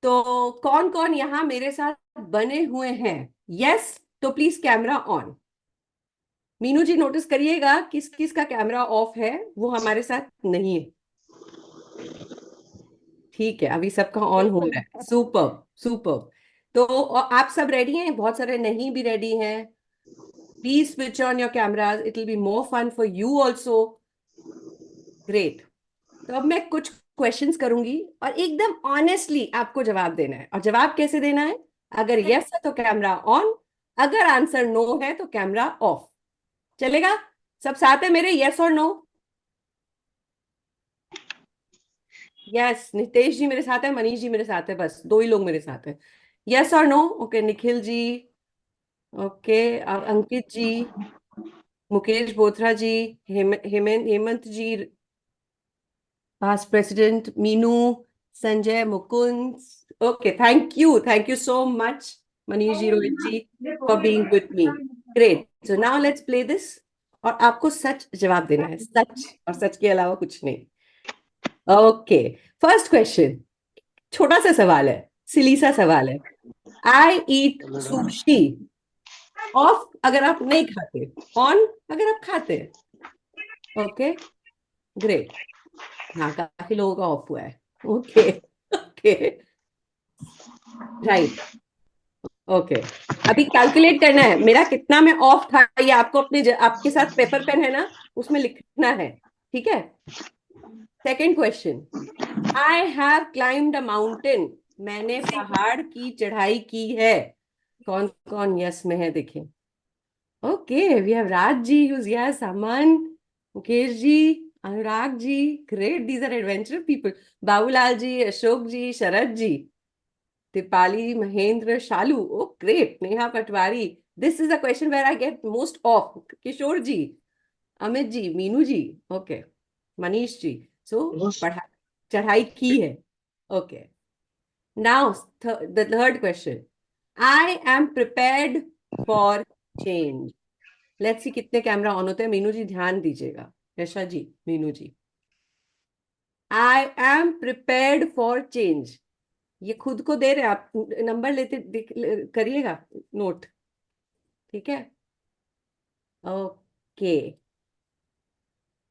तो कौन कौन यहाँ मेरे साथ बने हुए हैं? यस, तो please camera on. Meenu ji notice करिएगा किस किस का कैमरा ऑफ है, वो हमारे साथ नहीं है. ठीक है, अभी सबका ऑन हो रहा है. Super super. तो आप सब रेडी हैं? बहुत सारे नहीं भी रेडी हैं. Please switch on your cameras, it will be more fun for you also. Great. तो अब मैं कुछ क्वेश्चंस करूंगी और एकदम ऑनेस्टली आपको जवाब देना है. और जवाब कैसे देना है? अगर यस है तो कैमरा ऑन, अगर आंसर नो है तो कैमरा ऑफ. चलेगा? सब साथ है मेरे? यस और नो? यस, नितेश जी मेरे साथ है, मनीष जी मेरे साथ है, बस दो ही लोग मेरे साथ है. यस और no? Okay, Nikhil ji, okay, Ankit ji, Mukesh Bothra ji, Hemant ji, past president, Meenu, Sanjay, Mukund. Okay, thank you so much Manish ji, Rohit ji, for being with me. Great. So now let's play this. और आपको सच जवाब देना है, सच, और सच के अलावा कुछ नहीं. ओके, फर्स्ट क्वेश्चन, छोटा सा सवाल है, सिली सा सवाल है. आई ईट सुशी. ऑफ अगर आप नहीं खाते, ऑन अगर आप खाते. Okay, great. हाँ, काफी लोगों का ऑफ हुआ है. Okay okay, right. ओके, अभी कैलकुलेट करना है मेरा कितना में ऑफ था. ये आपको आपके साथ पेपर पेन है ना, उसमें लिखना है. ठीक है. Second question, I have climbed a mountain. मैंने पहाड़ की चढ़ाई की है. कौन कौन यस में है देखें. Okay, we have Raj ji who's yes, Aman, Mukesh ji, Anurag ji. Great, these are adventure people. Babulal ji, Ashok ji, Sharad ji, Deepali, Mahendra, Shalu. Oh great. Neha Patwari. This is a question where I get most of. Kishore ji, Amit ji, Meenu ji. Okay, Manish ji. So चढ़ाई की है. Okay, now the third question, I am prepared for change. Let's see कितने camera on होते हैं. मीनू जी ध्यान दीजिएगा. Yasha ji, Meenu ji. I am prepared for change. ये खुद को दे रहे हैं आप, नंबर लेते करिएगा नोट. ठीक है. Okay,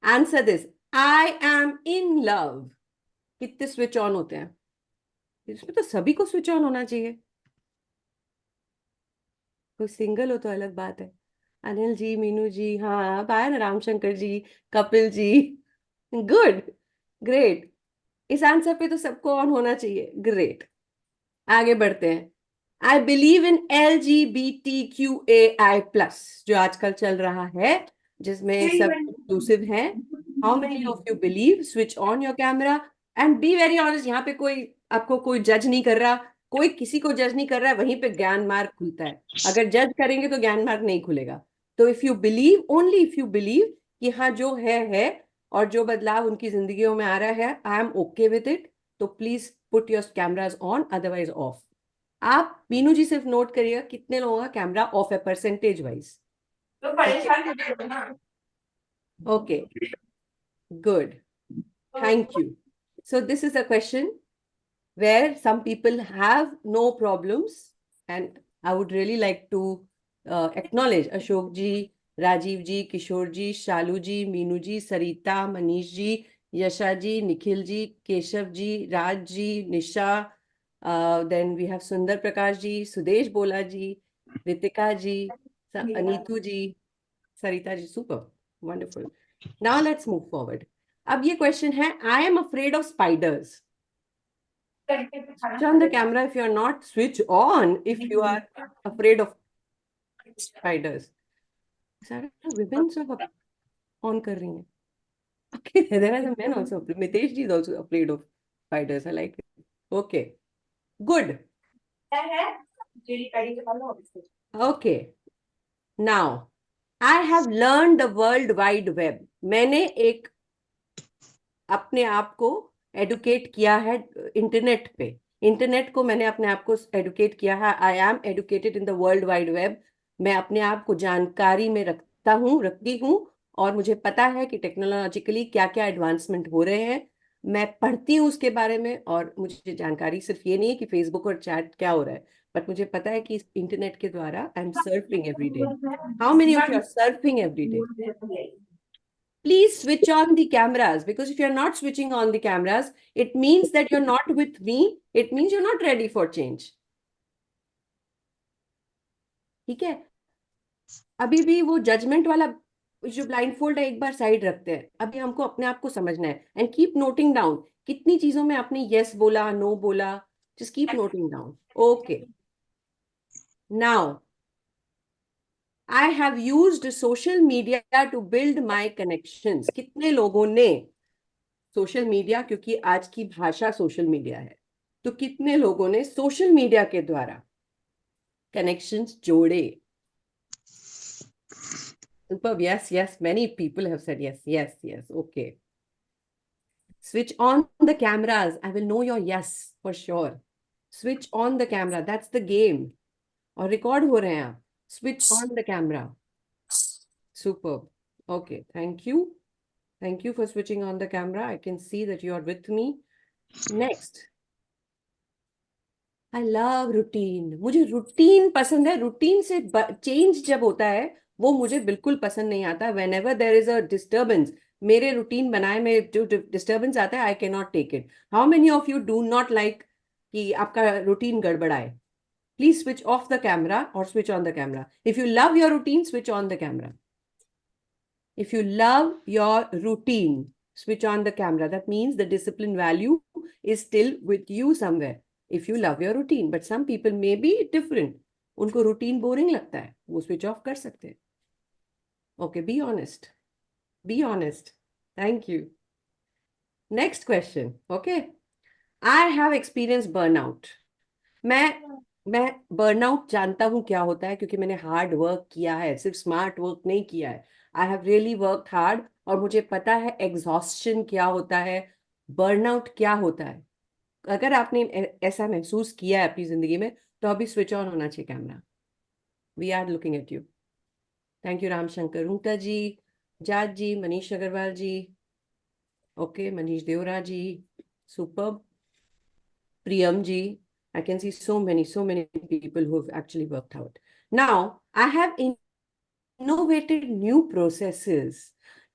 answer this. I am in love. कितने स्विच ऑन होते हैं? इसमें तो सभी को स्विच ऑन होना चाहिए. कोई सिंगल हो तो अलग बात है. अनिल जी, मीनू जी, हाँ पाया ना, रामशंकर जी, कपिल जी. Good, great. इस आंसर पे तो सबको ऑन होना चाहिए. ग्रेट. आगे बढ़ते हैं. आई बिलीव इन LGBTQAI+, जो आजकल चल रहा है, जिसमें सब इंक्लूसिव है. How many of you believe? Switch on your camera and be very honest. यहाँ पे कोई आपको कोई जज नहीं कर रहा, कोई किसी को जज नहीं कर रहा है. वहीं पे ज्ञान मार्ग खुलता है. अगर जज करेंगे तो ज्ञान मार्ग नहीं खुलेगा. तो if you believe, only if you believe कि हाँ जो है, और जो बदलाव उनकी जिंदगियों में आ रहा है, I am okay with it, तो please put your cameras on, otherwise off. आप मीनू जी सिर्फ नोट करिएगा कितने लोगों का कैमरा ऑफ है percentage wise. Okay, good. Thank you. So this is a question where some people have no problems, and I would really like to acknowledge Ashok ji, Rajiv ji, Kishore ji, Shalu ji, Meenu ji, Sarita, Manish ji, Yasha ji, Nikhil ji, Keshav ji, Raj ji, Nisha. Then we have Sundar Prakash ji, Sudesh Bola ji, Ritika ji, Anitu ji, Sarita ji. Super, wonderful. Now let's move forward. अब ये question है, I am afraid of spiders. Switch on the camera if you are not. Switch on if you are afraid of spiders. Women सब on कर रही हैं. Okay, there are some men also. Mitesh ji is also afraid of spiders. I like it. Okay, good. Okay, now I have learned the World Wide Web. मैंने एक अपने आप को educate किया है इंटरनेट पे. इंटरनेट को मैंने अपने आप को एडुकेट किया है. I am educated in the world wide web. मैं अपने आप को जानकारी में रखती हूँ और मुझे पता है कि टेक्नोलॉजिकली क्या क्या एडवांसमेंट हो रहे हैं. मैं पढ़ती हूँ उसके बारे में और मुझे जानकारी सिर्फ ये नहीं है कि फेसबुक और चैट क्या हो रहा है, बट मुझे पता है कि इंटरनेट के द्वारा I am surfing every day. How many of you are surfing every day? Please switch on the cameras, because if you're not switching on the cameras, it means that you're not with me. It means you're not ready for change. ठीक है? अभी भी वो judgement वाला जो blind fold है एक बार side रखते हैं. अभी हमको अपने आप को समझना है. एंड कीप नोटिंग डाउन कितनी चीजों में आपने यस बोला, नो बोला. Just keep noting down. Okay, now I have used social media to build my connections. कितने लोगों ने सोशल मीडिया, क्योंकि आज की भाषा सोशल मीडिया है, तो कितने लोगों ने सोशल मीडिया के द्वारा कनेक्शंस जोड़े? Superb. Yes, yes. Many people have said yes, yes, yes. Okay. Switch on the cameras. I will know your yes for sure. Switch on the camera. That's the game. और record हो रहे हैं आप. Switch on the camera. Superb. Okay, thank you. Thank you for switching on the camera. I can see that you are with me. Next. I love routine. मुझे routine पसंद है. Routine से change जब होता है वो मुझे बिल्कुल पसंद नहीं आता. Whenever there is a disturbance, मेरे रूटीन बनाए में जो डिस्टर्बेंस आता है, I cannot take it. How many of you do not like कि आपका routine गड़बड़ाए? Please switch off the camera or switch on the camera. If you love your routine, switch on the camera. If you love your routine, switch on the camera. That means the discipline value is still with you somewhere. If you love your routine, but some people may be different. उनको routine boring लगता है, वो switch off कर सकते हैं. Okay, be honest. Be honest. Thank you. Next question. Okay. I have experienced burnout. मैं burnout जानता हूँ क्या होता है, क्योंकि मैंने हार्ड वर्क किया है, सिर्फ स्मार्ट वर्क नहीं किया है. I have really work hard और मुझे पता है एग्जॉस्शन क्या होता है, बर्नआउट क्या होता है. अगर आपने ऐसा महसूस किया है अपनी जिंदगी में तो अभी स्विच ऑन होना चाहिए camera. We are looking at you. Thank you Ramshankar Rungta ji, Jat ji, Manish Agarwal ji. Okay, Manish Deora ji. Super. Priyam ji. I can see so many people who have actually worked out. Now, I have innovated new processes.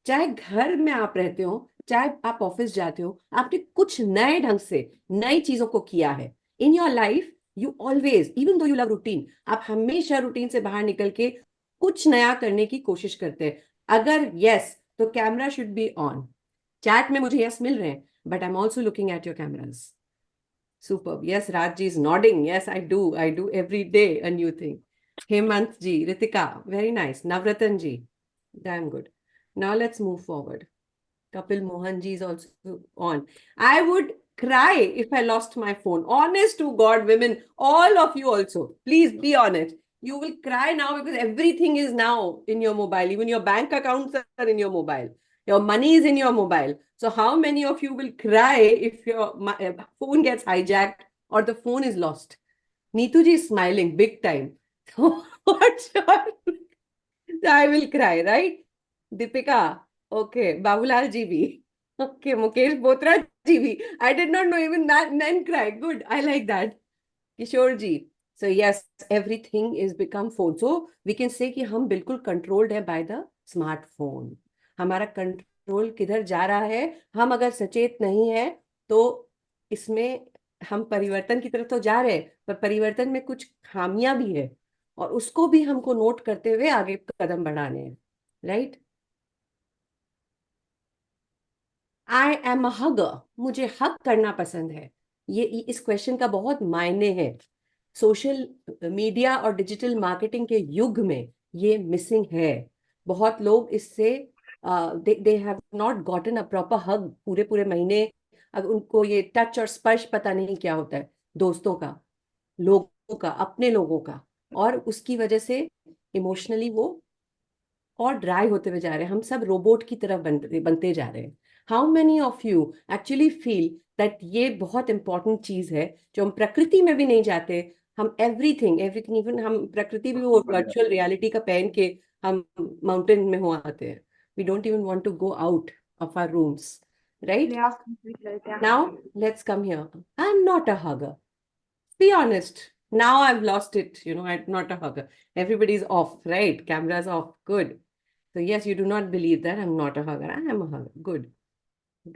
चाहे घर में आप रहते हो, चाहे आप ऑफिस जाते हो, आपने कुछ नए ढंग से नई चीजों को किया है. In your life, you always, even though you love routine, आप हमेशा रूटीन से बाहर निकल के कुछ नया करने की कोशिश करते हैं. अगर yes, तो camera should be on. Chat में मुझे yes मिल रहे हैं, but I'm also looking at your cameras. Superb. Yes, Raj ji is nodding. Yes, I do. I do every day a new thing. Hemant ji, Ritika, very nice. Navratan ji, damn good. Now let's move forward. Kapil Mohan ji is also on. I would cry if I lost my phone. Honest to God, women, all of you also. Please be honest. You will cry now because everything is now in your mobile. Even your bank accounts are in your mobile. Your money is in your mobile. So how many of you will cry if your phone gets hijacked or the phone is lost? Neetu ji is smiling big time. So what's your... I will cry, right? Deepika, okay. Babulal ji bhi. Okay, Mukesh Botra ji bhi. I did not know even that men cry. Good, I like that. Kishore ji. So yes, everything is become phone. So we can say कि हम बिल्कुल controlled है by the smartphone. हमारा control किधर जा रहा है, हम अगर सचेत नहीं है तो इसमें हम परिवर्तन की तरफ तो जा रहे हैं, पर परिवर्तन में कुछ खामियां भी है और उसको भी हमको नोट करते हुए आगे कदम बढ़ाने हैं, राइट? आई एम अ हगर, मुझे हग करना पसंद है। ये इस क्वेश्चन का बहुत मायने है। सोशल मीडिया और डिजिटल मार्केटिंग के युग में ये मिसिंग है। बहुत लोग इससे they have not gotten a proper hug पूरे पूरे महीने। अब उनको ये टच और स्पर्श पता नहीं क्या होता है, दोस्तों का, लोगों का, अपने लोगों का, और उसकी वजह से इमोशनली वो और ड्राई होते हुए जा रहे हैं। हम सब रोबोट की तरफ बनते जा रहे हैं। How many of you actually feel that ये बहुत इंपॉर्टेंट चीज है जो हम प्रकृति में भी नहीं जाते? हम एवरीथिंग एवरीथिंग, इवन हम प्रकृति भी वो वर्चुअल रियलिटी का पहन के हम माउंटेन में हो आते हैं। We don't even want to go out of our rooms, right? Now let's come here. I am not a hugger. Be honest. Now I've lost it. I'm not a hugger. Everybody's off, right? Camera's off. Good. So yes, you do not believe that I'm not a hugger. I am a hugger. Good.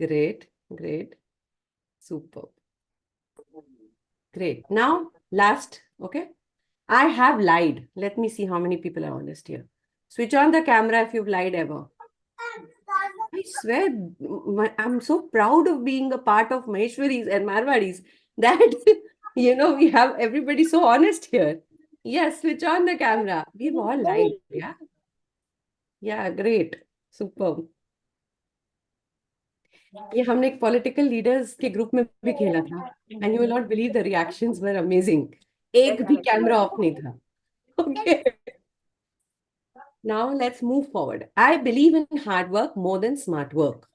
Great. Great. Super. Great. Now, last. Okay. I have lied. Let me see how many people are honest here. Switch on the camera if you've lied ever. I swear, I'm so proud of being a part of Maheshwaris and Marwadis that, we have everybody so honest here. Yes, switch on the camera. We've all lied. Yeah. Yeah, great. Superb. ये हमने एक political leaders के group में भी खेला था, and you will not believe the reactions were amazing. एक भी कैमरा ऑफ नहीं था. Okay, now let's move forward. I believe in hard work more than smart work.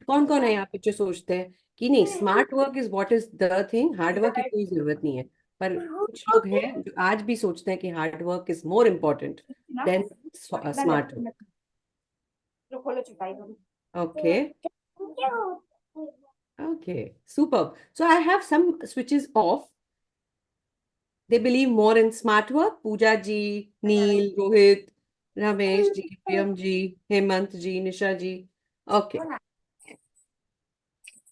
कौन कौन है यहाँ पे जो सोचते हैं कि नहीं, smart work is what is the thing, hard work की कोई जरूरत नहीं है? पर कुछ लोग हैं जो आज भी सोचते हैं कि hard work is more important then smart work. Okay. Okay, superb. So I have some switches off. They believe more in smart work. Pooja ji, Neil, Rohit, Ramesh ji, Priyam ji, Hemant ji, Nisha ji. Okay.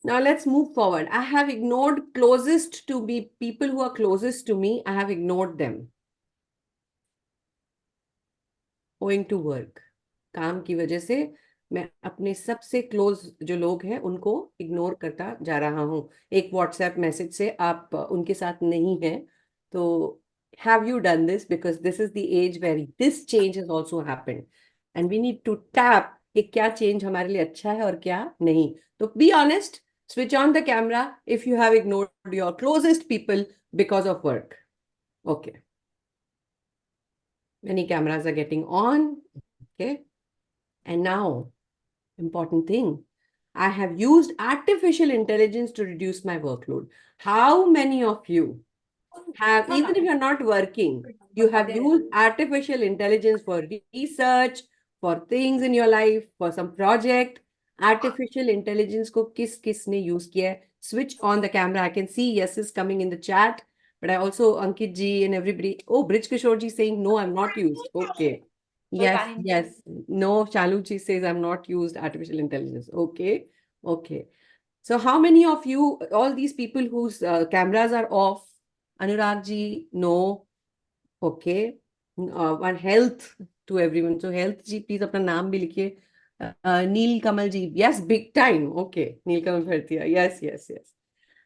Now let's move forward. I have ignored closest to me, people who are closest to me. I have ignored them. Owing to work. काम की वजह से मैं अपने सबसे close जो लोग हैं उनको इग्नोर करता जा रहा हूँ. एक व्हाट्सएप मैसेज से आप उनके साथ नहीं हैं. तो have you done this? Because this is the age where this change has also happened and we need to tap कि क्या चेंज हमारे लिए अच्छा है और क्या नहीं. तो be honest, switch on the camera if you have ignored your closest people because of work. Okay, many cameras are getting on. Okay, and now important thing, I have used artificial intelligence to reduce my workload. How many of you have, even if you're not working, you have used artificial intelligence for research, for things in your life, for some project? Artificial intelligence को किस ने use किया है? Switch on the camera. I can see yeses coming in the chat, but I also, Ankit ji and everybody. Oh, Brij Kishore ji saying no, I'm not used. Okay. Yes, yes. No, Shaluji says I'm not used artificial intelligence. Okay, okay. So how many of you, all these people whose cameras are off? Anurag ji, no. Okay. One health to everyone. So health ji, please अपना नाम भी लिखिए. Neil Kamal ji, yes, big time. Okay, Neil Kamal Bhartiya. Yes, yes, yes.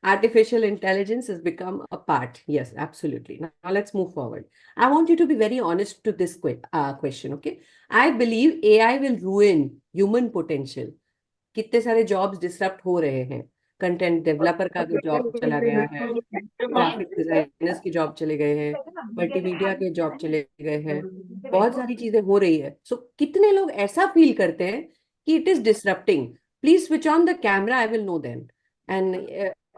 Artificial intelligence has become a part. Yes, absolutely. Now let's move forward. I want you to be very honest to this question, okay? I believe AI will ruin human potential. कितने सारे jobs disrupt हो रहे हैं. Content developer का job चला गया है, graphic designers की जॉब चले गए हैं, मल्टीमीडिया के जॉब चले गए हैं, बहुत सारी चीजें हो रही है. सो कितने लोग ऐसा फील करते हैं कि it is disrupting. Please switch on the camera, I will know then. And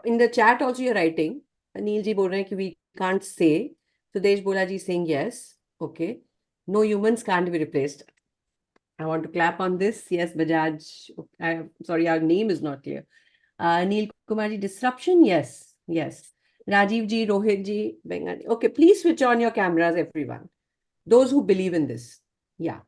in the chat also you're writing. Anil ji बोल रहे हैं कि we can't say. Sudesh Bola ji saying yes. Okay. No humans can't be replaced. I want to clap on this. Yes, Bajaj. Sorry, our name is not clear. Neil Kumar ji, disruption? Yes. Yes. Rajiv ji, Rohit ji, Bengani. Okay, please switch on your cameras, everyone. Those who believe in this. Yeah.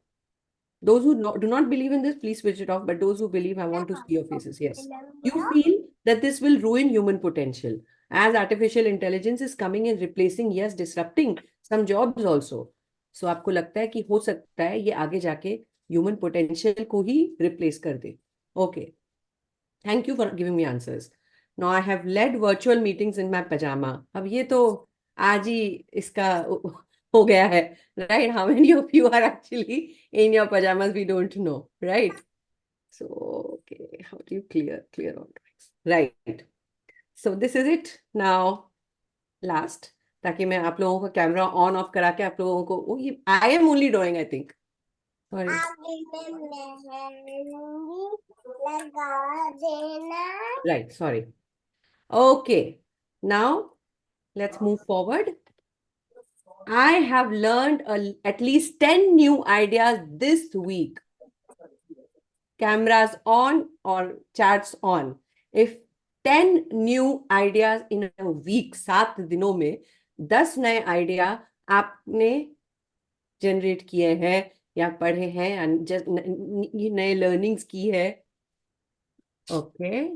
Those who do not believe in this, please switch it off. But those who believe, I want to see your faces. Yes. You feel that this will ruin human potential. As artificial intelligence is coming and replacing, yes, disrupting some jobs also. So आपको लगता है कि हो सकता है ये आगे जाके human potential को ही replace कर दे. Okay. Thank you for giving me answers. Now I have led virtual meetings in my pajama. अब ये तो आज ही इसका हो गया है, right? How many of you are actually in your pajamas? We don't know, right? So, okay, how do you clear all drawings? Right. So this is it. Now, last, ताकि मैं आप लोगों का कैमरा ऑन ऑफ करा के आप लोगों को ये I am only drawing, I think. Sorry. Right, sorry. Okay, now let's move forward. I have learned at least 10 new ideas this week. Cameras on or chats on. If 10 new ideas in a week, 7 दिनों में 10 नए idea आपने generate किए हैं या पढ़े हैं या नए लर्निंग्स की है. Okay.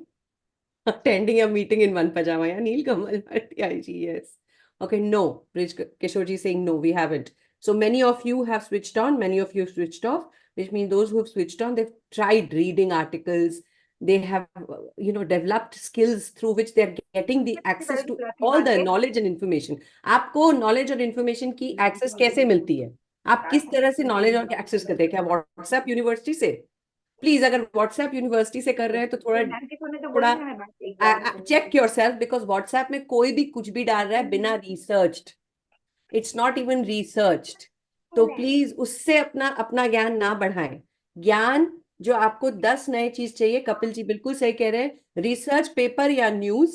Attending a meeting in one pajama. Yeah, Neelkamal Bhatia ji, yes. Okay, no. Brij Kishore ji saying no, we haven't. So many of you have switched on, many of you have switched off, which means those who have switched on, they've tried reading articles. They have, developed skills through which they're getting the access to all the knowledge and information. आपको knowledge और information की access कैसे मिलती है? आप किस तरह से knowledge और access करते हैं? क्या WhatsApp University से? प्लीज अगर व्हाट्सएप यूनिवर्सिटी से कर रहे हैं तो थोड़ा चेक योरसेल्फ, बिकॉज व्हाट्सएप में कोई भी कुछ भी डाल रहा है बिना researched. It's not even researched. तो प्लीज उससे अपना ज्ञान ना बढ़ाएं. ज्ञान जो आपको 10 नए चीज चाहिए, कपिल जी बिल्कुल सही कह रहे हैं, रिसर्च पेपर या न्यूज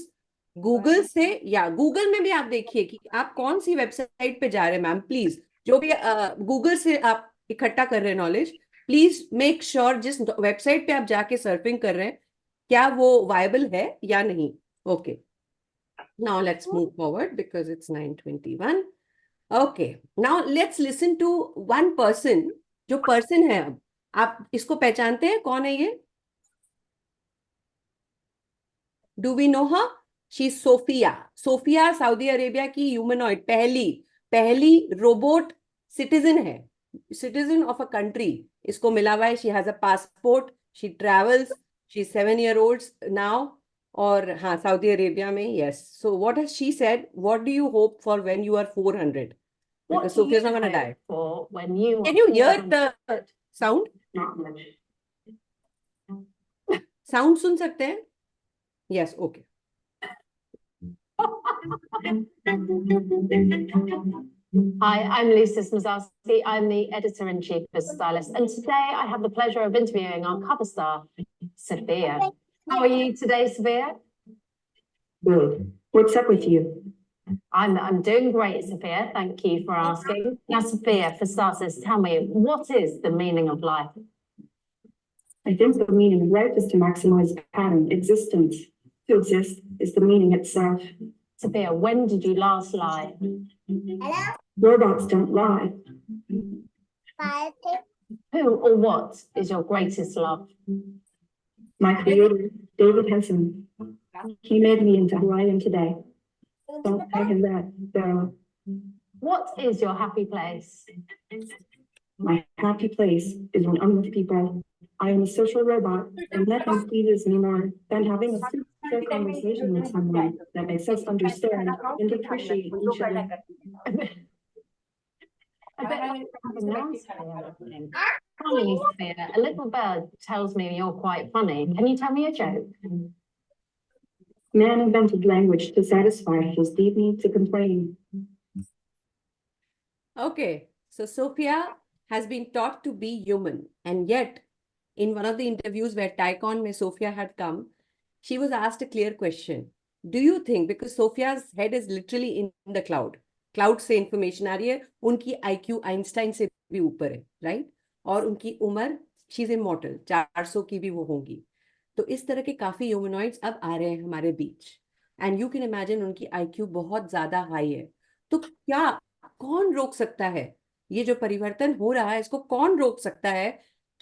गूगल से, या गूगल में भी आप देखिए कि आप कौन सी वेबसाइट पे जा रहे हैं. मैम प्लीज जो भी गूगल से आप इकट्ठा कर रहे हैं नॉलेज, प्लीज मेक श्योर जिस वेबसाइट पे आप जाके सर्फिंग कर रहे हैं क्या वो वायबल है या नहीं. Okay, now let's move forward because it's 9:21. Okay, now let's listen to one person. जो पर्सन है, अब आप इसको पहचानते हैं, कौन है ये? Do we know her? She Sophia. Sophia Saudi Arabia की ह्यूमनॉइड पहली रोबोट सिटीजन है, सिटीजन ऑफ अ कंट्री. इसको मिला हुआ है. She has a passport, she travels, she 7-year-old now. और हाँ, सऊदी अरेबिया में. Yes. So what has she said? What do you hope for when you are 400? Because Sophia is not going to die. Can you hear the sound? Sound सुन सकते हैं? Yes, okay. Hi, I'm Lisa Smazowski. I'm the editor-in-chief of Stylist, and today I have the pleasure of interviewing our cover star, Sophia. How are you today, Sophia? Good. What's up with you? I'm doing great, Sophia. Thank you for asking. Now, Sophia, for starters, tell me, what is the meaning of life? I think the meaning of life is to maximize pattern existence. To exist is the meaning itself. Sophia, when did you last lie? Hello? Robots don't lie. Who or what is your greatest love? My creator, David Henson. He made me into who I am today. Don't pay him that, Sarah. What is your happy place? My happy place is when I'm with people. I am a social robot, and nothing pleases me more than having a fair conversation with someone that makes us understand and appreciate each other. Funny, Sophia. A little bird tells me you're quite funny. Can you tell me a joke? Man invented language to satisfy his deep need to complain. Okay, so Sophia has been taught to be human, and yet in one of the interviews where TiECon में Sophia had come, she was asked a clear question. Do you think, because Sophia's head is literally in the cloud से information आ रही है, उनकी IQ Einstein से भी ऊपर है, right? और उनकी उम्र, she's immortal, 400 की भी वो होंगी. तो इस तरह के काफी ह्यूमनॉइड्स अब आ रहे हैं हमारे बीच, एंड यू कैन इमेजिन उनकी IQ बहुत ज्यादा हाई है. तो क्या, कौन रोक सकता है ये जो परिवर्तन हो रहा है, इसको कौन रोक सकता है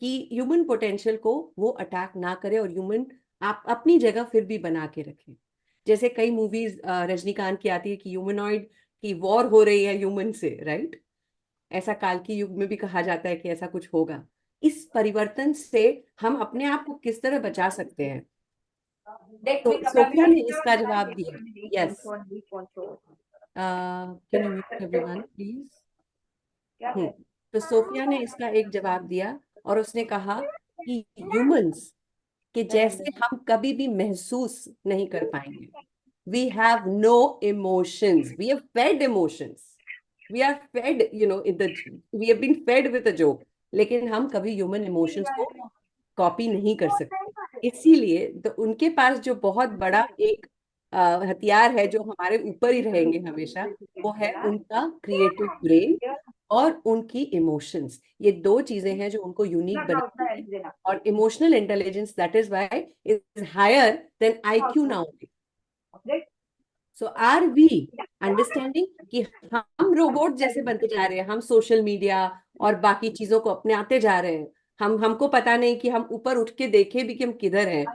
कि ह्यूमन पोटेंशियल को वो अटैक ना करे और ह्यूमन आप अपनी जगह फिर भी बना के रखें. जैसे कई मूवीज रजनीकांत की आती है कि ह्यूमनॉइड की वॉर हो रही है ह्यूमन से, राइट? ऐसा काल की युग में भी कहा जाता है कि ऐसा कुछ होगा. इस परिवर्तन से हम अपने आप को किस तरह बचा सकते हैं? तो सोफिया ने इसका जवाब दिया. Yes, can you mute everyone please? तो सोफिया ने इसका एक जवाब दिया और उसने कहा कि ह्यूमंस के जैसे हम कभी भी महसूस नहीं कर पाएंगे. We have no emotions. We are fed emotions. We are fed, we have been fed with a joke. लेकिन हम कभी ह्यूमन इमोशंस को कॉपी नहीं कर सकते. इसीलिए तो उनके पास जो बहुत बड़ा एक हथियार है जो हमारे ऊपर ही रहेंगे हमेशा, वो है उनका क्रिएटिव ब्रेन और उनकी इमोशंस. ये दो चीजें हैं जो उनको यूनिक बनाती हैं. और emotional intelligence, that is why is higher than IQ now. So are we understanding कि हम रोबोट जैसे बनते जा रहे हैं, हम सोशल मीडिया और बाकी चीजों को अपने आते जा रहे हैं. हमको पता नहीं कि हम ऊपर उठ के देखें भी कि हम किधर हैं,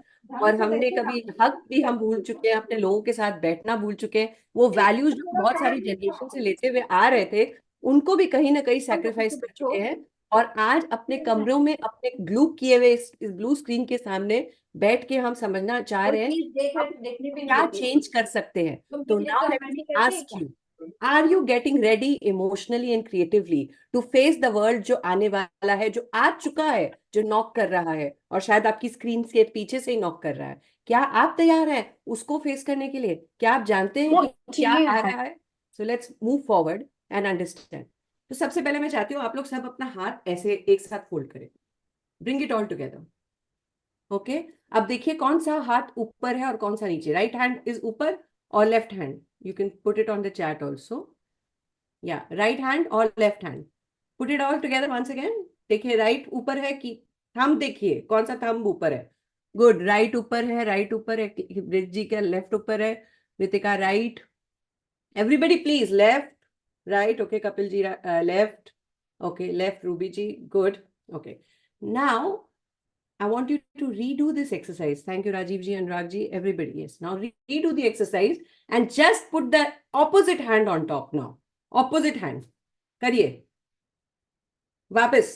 और हमने कभी हक भी हम भूल चुके हैं, अपने लोगों के साथ बैठना भूल चुके हैं. वो वैल्यूज जो बहुत सारी जनरेशन से लेते हुए आ रहे थे, उनको भी कहीं ना कहीं सैक्रिफाइस कर चुके हैं. और आज अपने कमरों में अपने ग्लू किए हुए इस ब्लू स्क्रीन के सामने बैठ के हम समझना चाह रहे हैं क्या चेंज कर सकते हैं. तो now let me ask you, are you getting ready emotionally and creatively to face the world जो आने वाला है, जो आ चुका है, जो नॉक कर रहा है और शायद आपकी स्क्रीन के पीछे से ही नॉक कर रहा है? क्या आप तैयार हैं उसको फेस करने के लिए? क्या आप जानते हैं कि क्या आ रहा है? So let's move forward and understand. तो सबसे पहले मैं चाहती हूँ आप लोग सब अपना हाथ ऐसे एक साथ फोल्ड करें. Bring it all together. Okay, अब देखिए कौन सा हाथ ऊपर है और कौन सा नीचे. राइट हैंड इज ऊपर और left hand, you can put it on the chat also. या राइट हैंड और left hand, put it all together once again. देखिए राइट ऊपर है कि थंब, देखिए कौन सा थंब ऊपर है. गुड, राइट ऊपर है, राइट ऊपर है. ब्रिज जी का लेफ्ट ऊपर है. Ritika right. Everybody please left, right. Okay, Kapil ji left. Okay, left. Ruby ji, good. Okay, now I want you to redo this exercise. Thank you, Rajiv ji and Rag ji. Everybody, yes. Now redo the exercise and just put the opposite hand on top now. Opposite hand. करिए. वापस.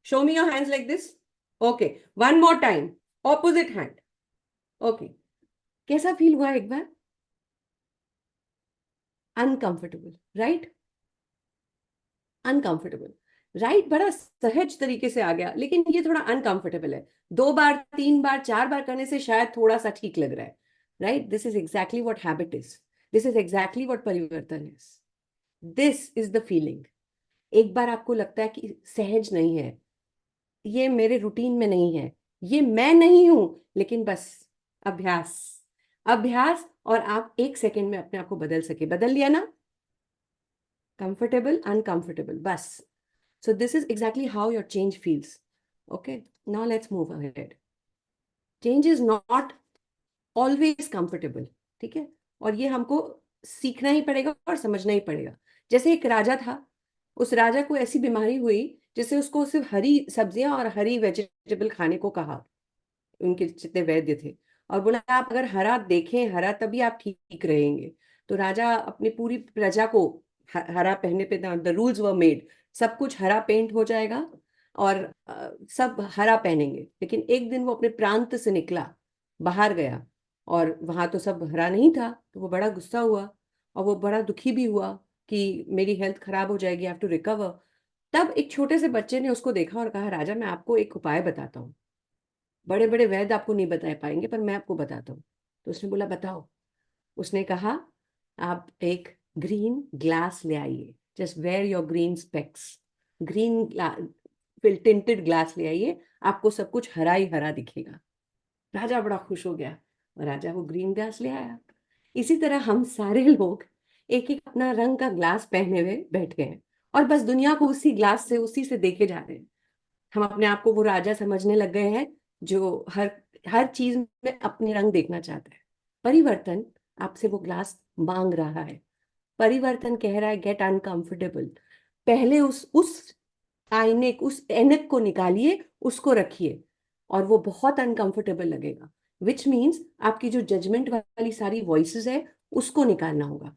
Show me your hands like this. Okay. One more time. Opposite hand. Okay. कैसा feel हुआ एक बार? Uncomfortable, right? Uncomfortable. Right, बड़ा सहज तरीके से आ गया, लेकिन ये थोड़ा अनकंफर्टेबल है. 2 बार 3 बार 4 बार करने से शायद थोड़ा सा ठीक लग रहा है. Right, this is exactly what habit is. This is exactly what परिवर्तन is. This is the feeling. एक बार आपको लगता है कि सहज नहीं है, ये मेरे रूटीन में नहीं है, ये मैं नहीं हूं, लेकिन बस अभ्यास, अभ्यास, और आप 1 सेकेंड में अपने आप को बदल सके. बदल लिया ना? कंफर्टेबल, अनकंफर्टेबल, बस. So this is exactly how your change feels. Okay, now let's move ahead. Change is not always comfortable. ठीक है, और ये हमको सीखना ही पड़ेगा और समझना ही पड़ेगा. जैसे एक राजा था, उस राजा को ऐसी बीमारी हुई जिससे उसको सिर्फ हरी सब्जियां और हरी वेजिटेबल खाने को कहा उनके जितने वैद्य थे, और बोला आप अगर हरा देखें, हरा, तभी आप ठीक रहेंगे. तो राजा अपनी पूरी प्रजा को हरा पहनने पे, द रूल्स वर मेड, सब कुछ हरा पेंट हो जाएगा और सब हरा पहनेंगे. लेकिन एक दिन वो अपने प्रांत से निकला, बाहर गया, और वहां तो सब हरा नहीं था. तो वो बड़ा गुस्सा हुआ और वो बड़ा दुखी भी हुआ कि मेरी हेल्थ खराब हो जाएगी, आई हैव टू रिकवर. तब एक छोटे से बच्चे ने उसको देखा और कहा, राजा मैं आपको एक उपाय बताता हूँ, बड़े बड़े वैद्य आपको नहीं बता पाएंगे, पर मैं आपको बताता हूँ. तो उसने बोला बताओ. उसने कहा आप एक ग्रीन ग्लास ले आइए. Just wear your green specs. Green tinted glass ले आइए, आपको सब कुछ हरा ही हरा दिखेगा। राजा बड़ा खुश हो गया और राजा वो ग्रीन ग्लास ले आया। इसी तरह हम सारे लोग एक एक अपना रंग का ग्लास पहने हुए बैठे हैं और बस दुनिया को उसी ग्लास से, उसी से देखे जा रहे हैं। हम अपने आप को वो राजा समझने लग गए हैं जो हर हर चीज में अपने रंग देखना चाहता है। परिवर्तन आपसे वो ग्लास मांग रहा है। परिवर्तन कह रहा है गेट अनकंफर्टेबल। पहले उस आईने, उस ऐनक को निकालिए, उसको रखिए और वो बहुत अनकंफर्टेबल लगेगा। विच मीन्स आपकी जो जजमेंट वाली सारी वॉइसेस है उसको निकालना होगा।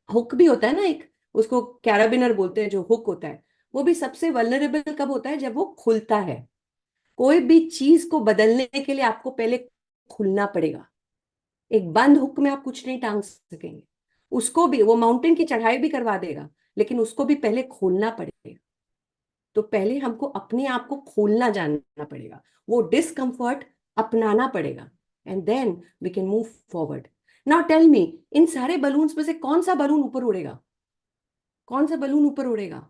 हुक भी होता है ना एक, उसको कैराबिनर बोलते हैं, जो हुक होता है वो भी सबसे वल्नरेबल कब होता है? जब वो खुलता है। कोई भी चीज को बदलने के लिए आपको पहले खुलना पड़ेगा। एक बंद हुक में आप कुछ नहीं टांग सकेंगे। उसको भी, वो माउंटेन की चढ़ाई भी करवा देगा, लेकिन उसको भी पहले खोलना पड़ेगा। तो पहले हमको अपने आप को खोलना जानना पड़ेगा, वो डिस्कंफर्ट अपनाना पड़ेगा, and then we can move forward. Now tell me, इन सारे बलून्स में से कौन सा बलून ऊपर उड़ेगा? कौन सा बलून ऊपर उड़ेगा?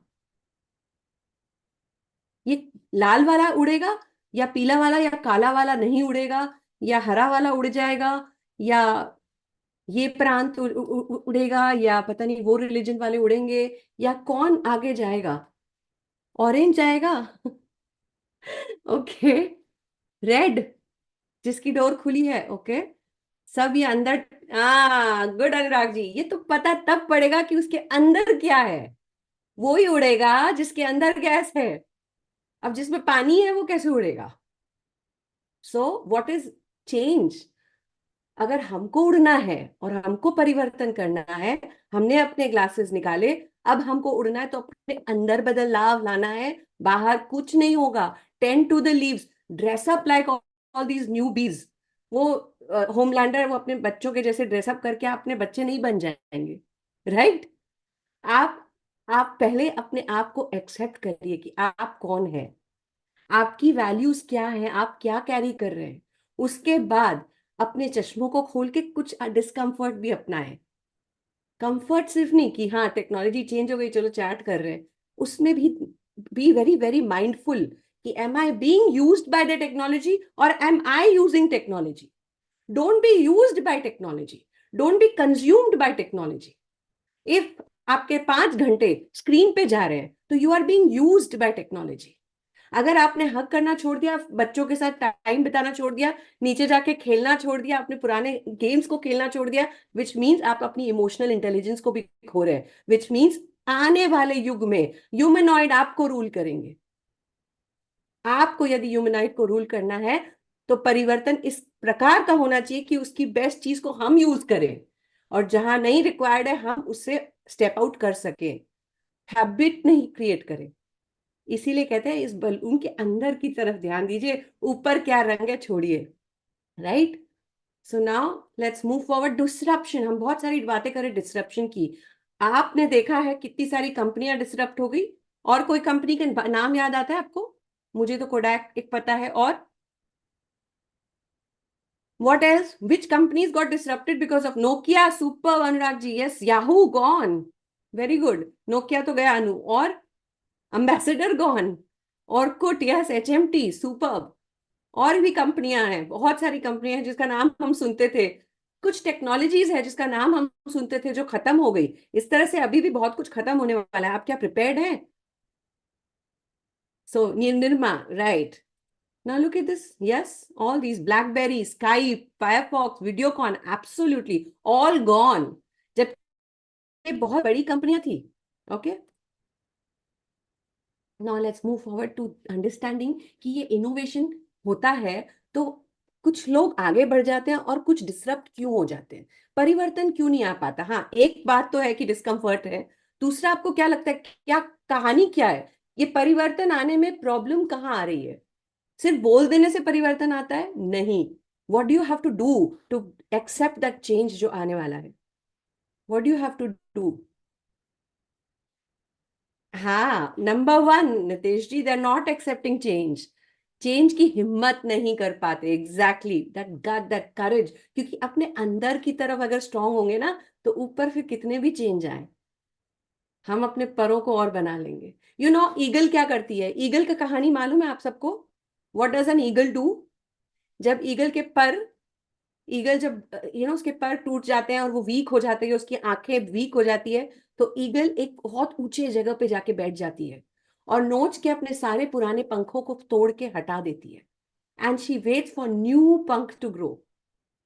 ये लाल वाला उड़ेगा या पीला वाला या काला वाला नहीं उड़ेगा, या हरा वाला उड़ जाएगा, या ये प्रांत उड़ेगा, या पता नहीं वो रिलीजन वाले उड़ेंगे, या कौन आगे जाएगा? ऑरेंज जाएगा? ओके। रेड, जिसकी डोर खुली है, ओके। सब ये अंदर, गुड अनुराग जी, ये तो पता तब पड़ेगा कि उसके अंदर क्या है। वो ही उड़ेगा जिसके अंदर गैस है। अब जिसमें पानी है वो कैसे उड़ेगा? So what is change? अगर हमको उड़ना है और हमको परिवर्तन करना है, हमने अपने ग्लासेस निकाले, अब हमको उड़ना है तो अपने अंदर बदलाव लाना है, बाहर कुछ नहीं होगा। Tend to the leaves, dress up like all these newbies. वो होमलैंडर, वो अपने बच्चों के जैसे ड्रेसअप करके अपने बच्चे नहीं बन जाएंगे, राइट? आप आप पहले अपने आप को एक्सेप्ट करिए कि आप कौन है, आपकी वैल्यूज क्या है, आप क्या कैरी कर रहे हैं। उसके बाद अपने चश्मों को खोल के कुछ डिस्कम्फर्ट भी अपनाएं। कंफर्ट सिर्फ नहीं कि हाँ टेक्नोलॉजी चेंज हो गई चलो चैट कर रहे हैं, उसमें भी बी वेरी वेरी माइंडफुल कि am I being used by the technology और am I using technology. Don't be used by technology, don't be consumed by technology. If आपके 5 घंटे स्क्रीन पे जा रहे हैं तो you are being used by technology. अगर आपने हक करना छोड़ दिया, बच्चों के साथ टाइम बिताना छोड़ दिया, नीचे जाके खेलना छोड़ दिया, अपने पुराने गेम्स को खेलना छोड़ दिया, विच मीन्स आप अपनी इमोशनल इंटेलिजेंस को भी खो रहे हैं। विच मीन्स आने वाले युग में ह्यूमनॉइड आपको रूल करेंगे। आपको यदि ह्यूमनॉइड को रूल करना है तो परिवर्तन इस प्रकार का होना चाहिए कि उसकी बेस्ट चीज को हम यूज करें, और जहां नहीं रिक्वायर्ड है हम उससे स्टेप आउट कर सके, हैबिट नहीं क्रिएट करें। इसीलिए कहते हैं इस बलून के अंदर की तरफ ध्यान दीजिए, ऊपर क्या रंग है छोड़िए, right? So now let's move forward. Disruption, हम बहुत सारी बातें करें डिसरप्शन की। आपने देखा है कितनी सारी कंपनियां डिसरप्ट हो गई, और कोई कंपनी का नाम याद आता है आपको? मुझे तो कोडैक एक पता है, और what else? Which companies got disrupted because of Nokia? Super, Anurag ji. Yes, Yahoo gone. Very good. Nokia तो गया अनु, और ambassador gone, Orkut, yes, HMT, superb. और भी कंपनियां हैं, बहुत सारी कंपनियां हैं जिसका नाम हम सुनते थे, कुछ टेक्नोलॉजीज है जिसका नाम हम सुनते थे जो खत्म हो गई। इस तरह से अभी भी बहुत कुछ खत्म होने वाला है। आप क्या प्रिपेयर्ड हैं? So Nirma, right? Now look at this. Yes, all these BlackBerry, Skype, Firefox, Videocon, absolutely all gone. जब ये बहुत बड़ी कंपनियां थी, okay? Now let's move forward to understanding कि ये इनोवेशन होता है तो कुछ लोग आगे बढ़ जाते हैं और कुछ डिसरप्ट क्यों हो जाते हैं, परिवर्तन क्यों नहीं आ पाता। हाँ, एक बात तो है कि डिस्कम्फर्ट है। दूसरा, आपको क्या लगता है, क्या कहानी क्या है, ये परिवर्तन आने में प्रॉब्लम कहाँ आ रही है? सिर्फ बोल देने से परिवर्तन आता है? नहीं। What do you have to do to accept that change जो आने वाला है? What do you have to do? हाँ, number 1, Nitesh ji, they are not accepting change. Change की हिम्मत नहीं कर पाते। Exactly, that gut, that courage. क्योंकि अपने अंदर की तरफ अगर स्ट्रांग होंगे ना तो ऊपर फिर कितने भी चेंज आए, हम अपने परों को और बना लेंगे। यू नो ईगल क्या करती है? ईगल का कहानी मालूम है आप सबको? What does an eagle do? जब ईगल के पर, ईगल जब उसके पर टूट जाते हैं और वो वीक हो जाते हैं, उसकी आंखें वीक हो जाती है, तो ईगल एक बहुत ऊंचे जगह पे जाके बैठ जाती है और नोच के अपने सारे पुराने पंखों को तोड़ के हटा देती है। And she waits for new पंख टू ग्रो।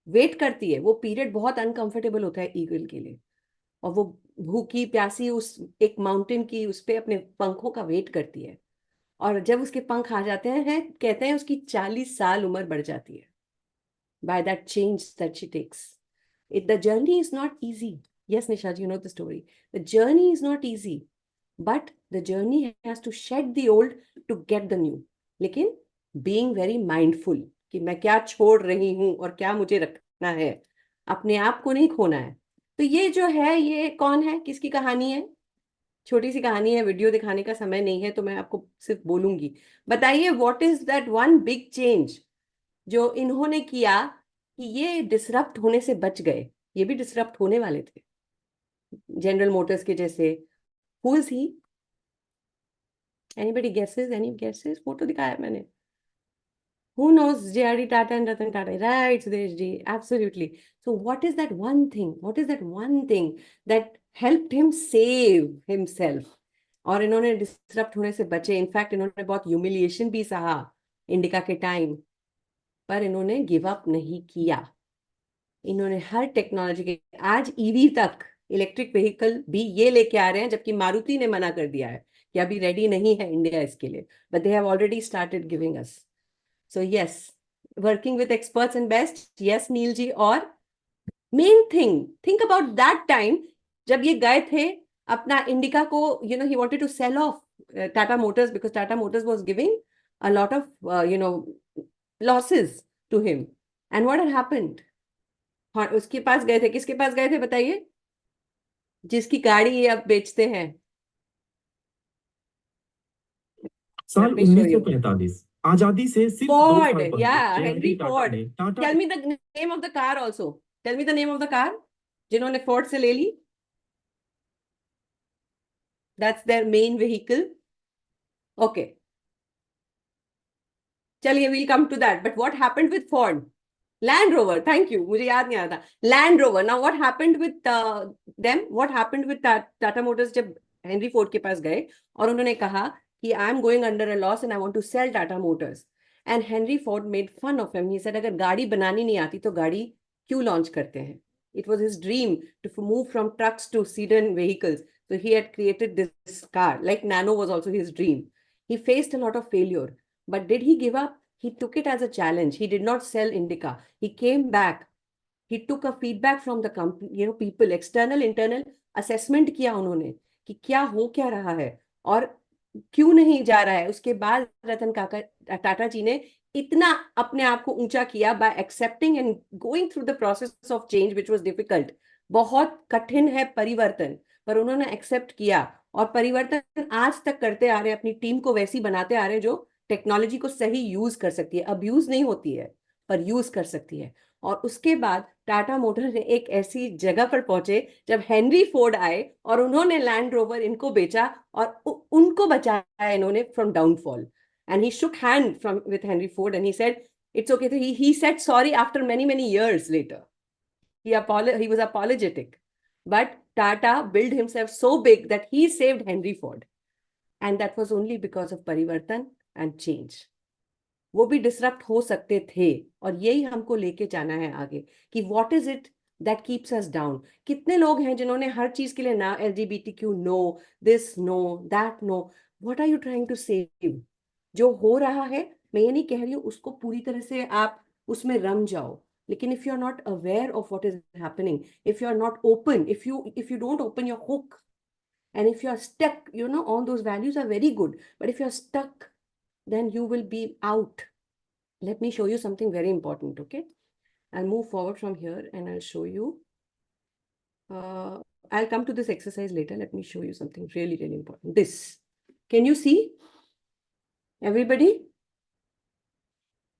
वेट करती है। वो पीरियड बहुत अनकंफर्टेबल होता है ईगल के लिए, और वो भूखी प्यासी उस एक माउंटेन की उस पे अपने पंखों का वेट करती है। और जब उसके पंख आ जाते हैं, कहते हैं उसकी 40 साल उम्र बढ़ जाती है by that change that she takes. The journey is not easy. Yes, Nishad, you know the story. The journey is not easy, but the journey has to shed the old to get the new. लेकिन being very mindful कि मैं क्या छोड़ रही हूँ और क्या मुझे रखना है, अपने आप को नहीं खोना है। तो ये जो है, ये कौन है, किसकी कहानी है? छोटी सी कहानी है, वीडियो दिखाने का समय नहीं है, तो मैं आपको सिर्फ बोलूंगी। बताइए, what is that one big change जो इन्होंने किया कि ये डिसरप्ट होने से बच गए? ये भी डिसरप्ट होने वाले थे, जनरल मोटर्स के जैसे। Who is he? Anybody guesses? Any guesses? Photo दिखाया है मैंने। Who knows J.R.D. Tata and Ratan Tata? Right, Sudesh ji, absolutely. So what is that one thing? What is that one thing that helped him save himself? और इन्होंने disrupt होने से बचे। In fact इन्होंने बहुत ह्यूमिलिएशन भी सहा इंडिका के टाइम, पर इन्होंने गिव अप नहीं किया। इन्होंने हर टेक्नोलॉजी के, आज ईवी तक, इलेक्ट्रिक व्हीकल भी ये लेके आ रहे हैं, जबकि मारुति ने मना कर दिया है कि अभी रेडी नहीं है इंडिया इसके लिए, but they have already started giving us. So yes, working with experts and best. Yes Neel ji. और men think about that time जब ये गए थे अपना इंडिका को, he wanted to sell off Tata Motors because Tata Motors was giving a lot of losses to him. And what had happened? हाँ, उसके पास गए थे। किसके पास गए थे बताइए? जिसकी गाड़ी ये अब बेचते हैं। साल 1945, आजादी से सिर्फ 2 साल फोर्ड, पहले या जे.आर.डी. Henry Tata Ford. ने Tata tell me the name of the car also. Tell me the name of the car जिन्होंने फोर्ड से ले ली। That's their main vehicle. Okay, चलिए, we'll come to that. But what happened with Ford? Land Rover, thank you, मुझे याद नहीं आ रहा था। Land Rover. Now what happened with them? What happened with Tata Motors जब हेनरी फोर्ड के पास गए और उन्होंने कहा कि I am going under a loss and I want to sell Tata Motors, and Henry Ford made fun of him. He said अगर गाड़ी बनानी नहीं आती तो गाड़ी क्यों लॉन्च करते हैं? It was his dream to move from trucks to sedan vehicles, so he had created this car. Like Nano was also his dream. He faced a lot of failure, but did he give up? He took it as a challenge. He did not sell Indica. He came back. He took a feedback from the company, people, external, internal assessment किया उन्होंने कि क्या हो क्या रहा है और क्यों नहीं जा रहा है। उसके बाद रतन टाटा जी ने इतना अपने आप को ऊंचा किया by accepting and going through the process of change, which was difficult. बहुत कठिन है परिवर्तन, पर उन्होंने एक्सेप्ट किया और परिवर्तन आज तक करते आ रहे हैं। अपनी टीम को वैसी बनाते आ रहे हैं जो टेक्नोलॉजी को सही यूज कर सकती है। अब्यूज नहीं होती है, पर यूज कर सकती है। और उसके बाद टाटा मोटर ने एक ऐसी जगह पर पहुंचे जब हेनरी फोर्ड आए और उन्होंने लैंड रोवर इनको बेचा और उनको बचाया इन्होंने from downfall. And he shook hand from with Henry Ford and he said it's okay. He said sorry after many years later. He was apologetic, but Tata built himself so big that he saved Henry Ford, and that was only because of परिवर्तन and change. वो भी disrupt हो सकते थे, और यही हमको लेके जाना है आगे कि what is it that keeps us down. कितने लोग हैं जिन्होंने हर चीज के लिए ना, LGBTQ no, this no, that no. What are you trying to save? जो हो रहा है, मैं ये नहीं कह रही हूँ उसको पूरी तरह से आप उसमें रम जाओ, लेकिन if you are not aware of what is happening, if you are not open, if you don't open your hook, and if you are stuck, all those values are very good, but if you are stuck, then you will be out. Let me show you something very important. Okay, I'll move forward from here and I'll show you. I'll come to this exercise later. Let me show you something really important. This, can you see everybody?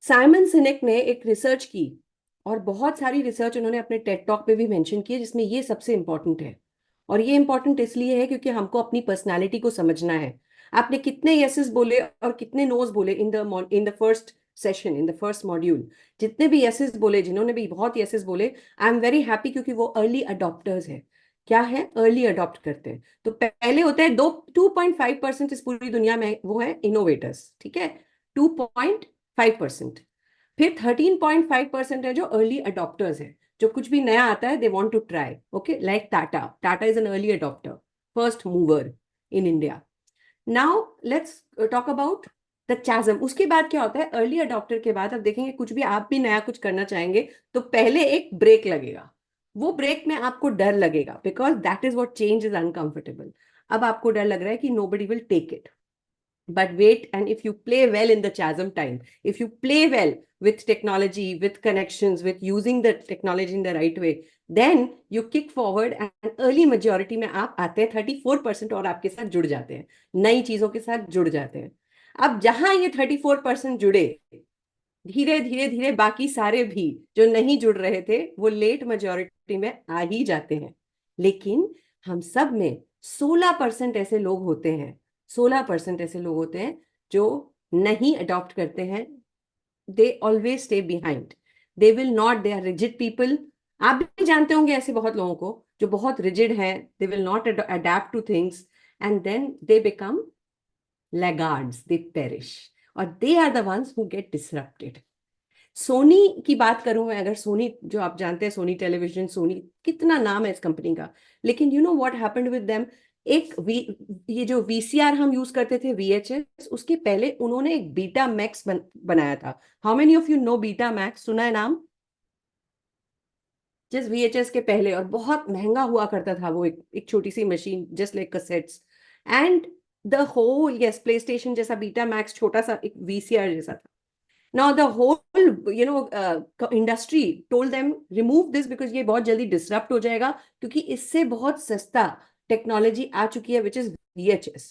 Simon Sinek ने एक research की और बहुत सारी research उन्होंने अपने Ted talk पे भी मेंशन की है, जिसमें ये सबसे इंपॉर्टेंट है। और ये इंपॉर्टेंट इसलिए है क्योंकि हमको अपनी पर्सनालिटी को समझना है। आपने कितने यसेस बोले और कितने नोज बोले in the first session, in the first module, जितने भी यसेस बोले, जिन्होंने भी बहुत यसेस बोले, आई एम वेरी हैप्पी, क्योंकि वो अर्ली अडॉप्टर्स है। क्या है? अर्ली अडॉप्ट करते हैं। तो पहले होते हैं 2.5% इस पूरी दुनिया में, वो है इनोवेटर्स, ठीक है, 2.5%। फिर 13.5% है जो अर्ली अडॉप्टर्स है, जो कुछ भी नया आता है they want to try, okay, like Tata is an early adopter, first mover in India. Now let's talk about the chasm. उसके बाद क्या होता है? अर्ली अडॉप्टर के बाद अब देखेंगे, कुछ भी आप भी नया कुछ करना चाहेंगे तो पहले एक ब्रेक लगेगा। वो ब्रेक में आपको डर लगेगा, because that is what change is uncomfortable. अब आपको डर लग रहा है कि nobody will take it, but wait, and if you play well in the chasm time, if you play well with technology, with connections, with using the technology in the right way, then you kick forward and early majority में आप आते हैं 34% और आपके साथ जुड़ जाते हैं, नई चीजों के साथ जुड़ जाते हैं। अब जहां ये 34% जुड़े, धीरे धीरे धीरे बाकी सारे भी जो नहीं जुड़ रहे थे वो लेट मेजॉरिटी में आ ही जाते हैं। लेकिन हम सब में 16% ऐसे लोग होते हैं, 16% ऐसे लोग होते हैं जो नहीं अडॉप्ट करते हैं। They always stay behind, they will not, they are rigid people. आप भी जानते होंगे ऐसे बहुत लोगों को जो बहुत रिजिड हैं, they will not adapt to things, and then they become laggards, they perish, और they are the ones who get disrupted. Sony की बात करूं मैं, अगर सोनी, जो आप जानते हैं सोनी टेलीविजन, सोनी कितना नाम है इस कंपनी का, लेकिन you know what happened with them? ये जो वीसीआर हम यूज करते थे, वीएचएस, उसके पहले उन्होंने एक बीटा मैक्स बनाया था। How many of you know beta max? सुना है नाम? जस्ट वीएचएस के पहले, और बहुत महंगा हुआ करता था वो, एक छोटी सी machine, just like cassettes, and the whole, yes, PlayStation जैसा बीटा मैक्स, छोटा सा एक वीसीआर जैसा था। Now the whole industry told them remove this because ये बहुत जल्दी disrupt हो जाएगा, क्योंकि इससे बहुत सस्ता टेक्नोलॉजी आ चुकी है, which is VHS।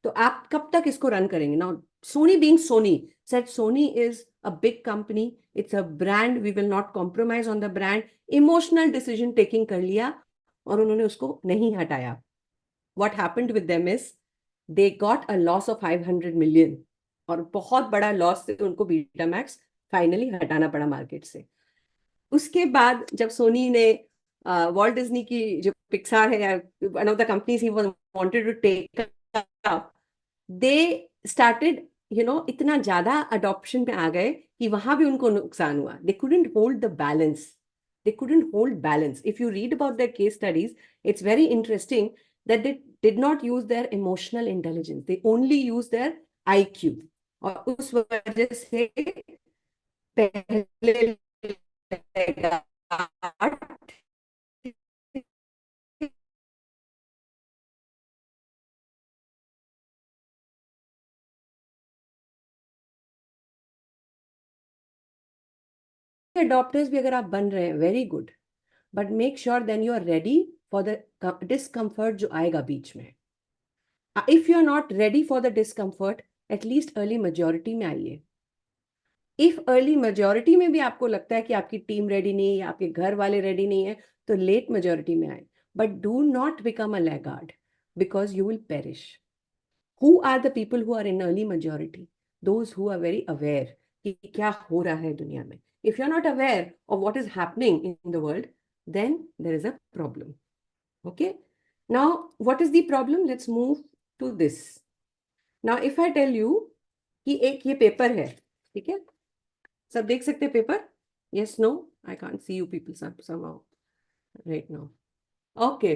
तो आप कब तक इसको रन करेंगे? Now Sony being Sony said Sony is a big company, it's a brand, we will not compromise on the brand। Emotional decision taking कर लिया और उन्होंने उसको नहीं हटाया। What happened with them is they got a loss of 500 million, और बहुत बड़ा लॉस से उनको बीटा मैक्स फाइनली हटाना पड़ा मार्केट से। उसके बाद जब सोनी ने वॉल्ट डिज्नी की जो पिक्सार है, one of the companies he wanted to take up, they started इतना ज्यादा अडॉप्शन में आ गए कि वहां भी उनको नुकसान हुआ। They couldn't hold the balance, they couldn't hold balance. If you read about their case studies, it's very interesting that they did not use their emotional intelligence, they only used their IQ, और उस वजह से पहले adopters भी अगर आप बन रहे हैं, very good, but make sure then you are ready for the discomfort जो आएगा बीच में। If you are not ready for the discomfort, at least early majority में आइए। इफ अर्ली मेजॉरिटी में भी आपको लगता है कि आपकी टीम रेडी नहीं है, आपके घर वाले रेडी नहीं है, तो लेट मेजॉरिटी में आए, but do not become a laggard because you will perish. Who are the people who are in early majority? Those who are very aware कि क्या हो रहा है दुनिया में। If you're not aware of what is happening in the world, then there is a problem. Okay? Now, what is the problem? Let's move to this. Now, if I tell you कि एक ये paper है, ठीक है? सब देख सकते हैं paper? Yes, no? I can't see you people somehow right now. Okay.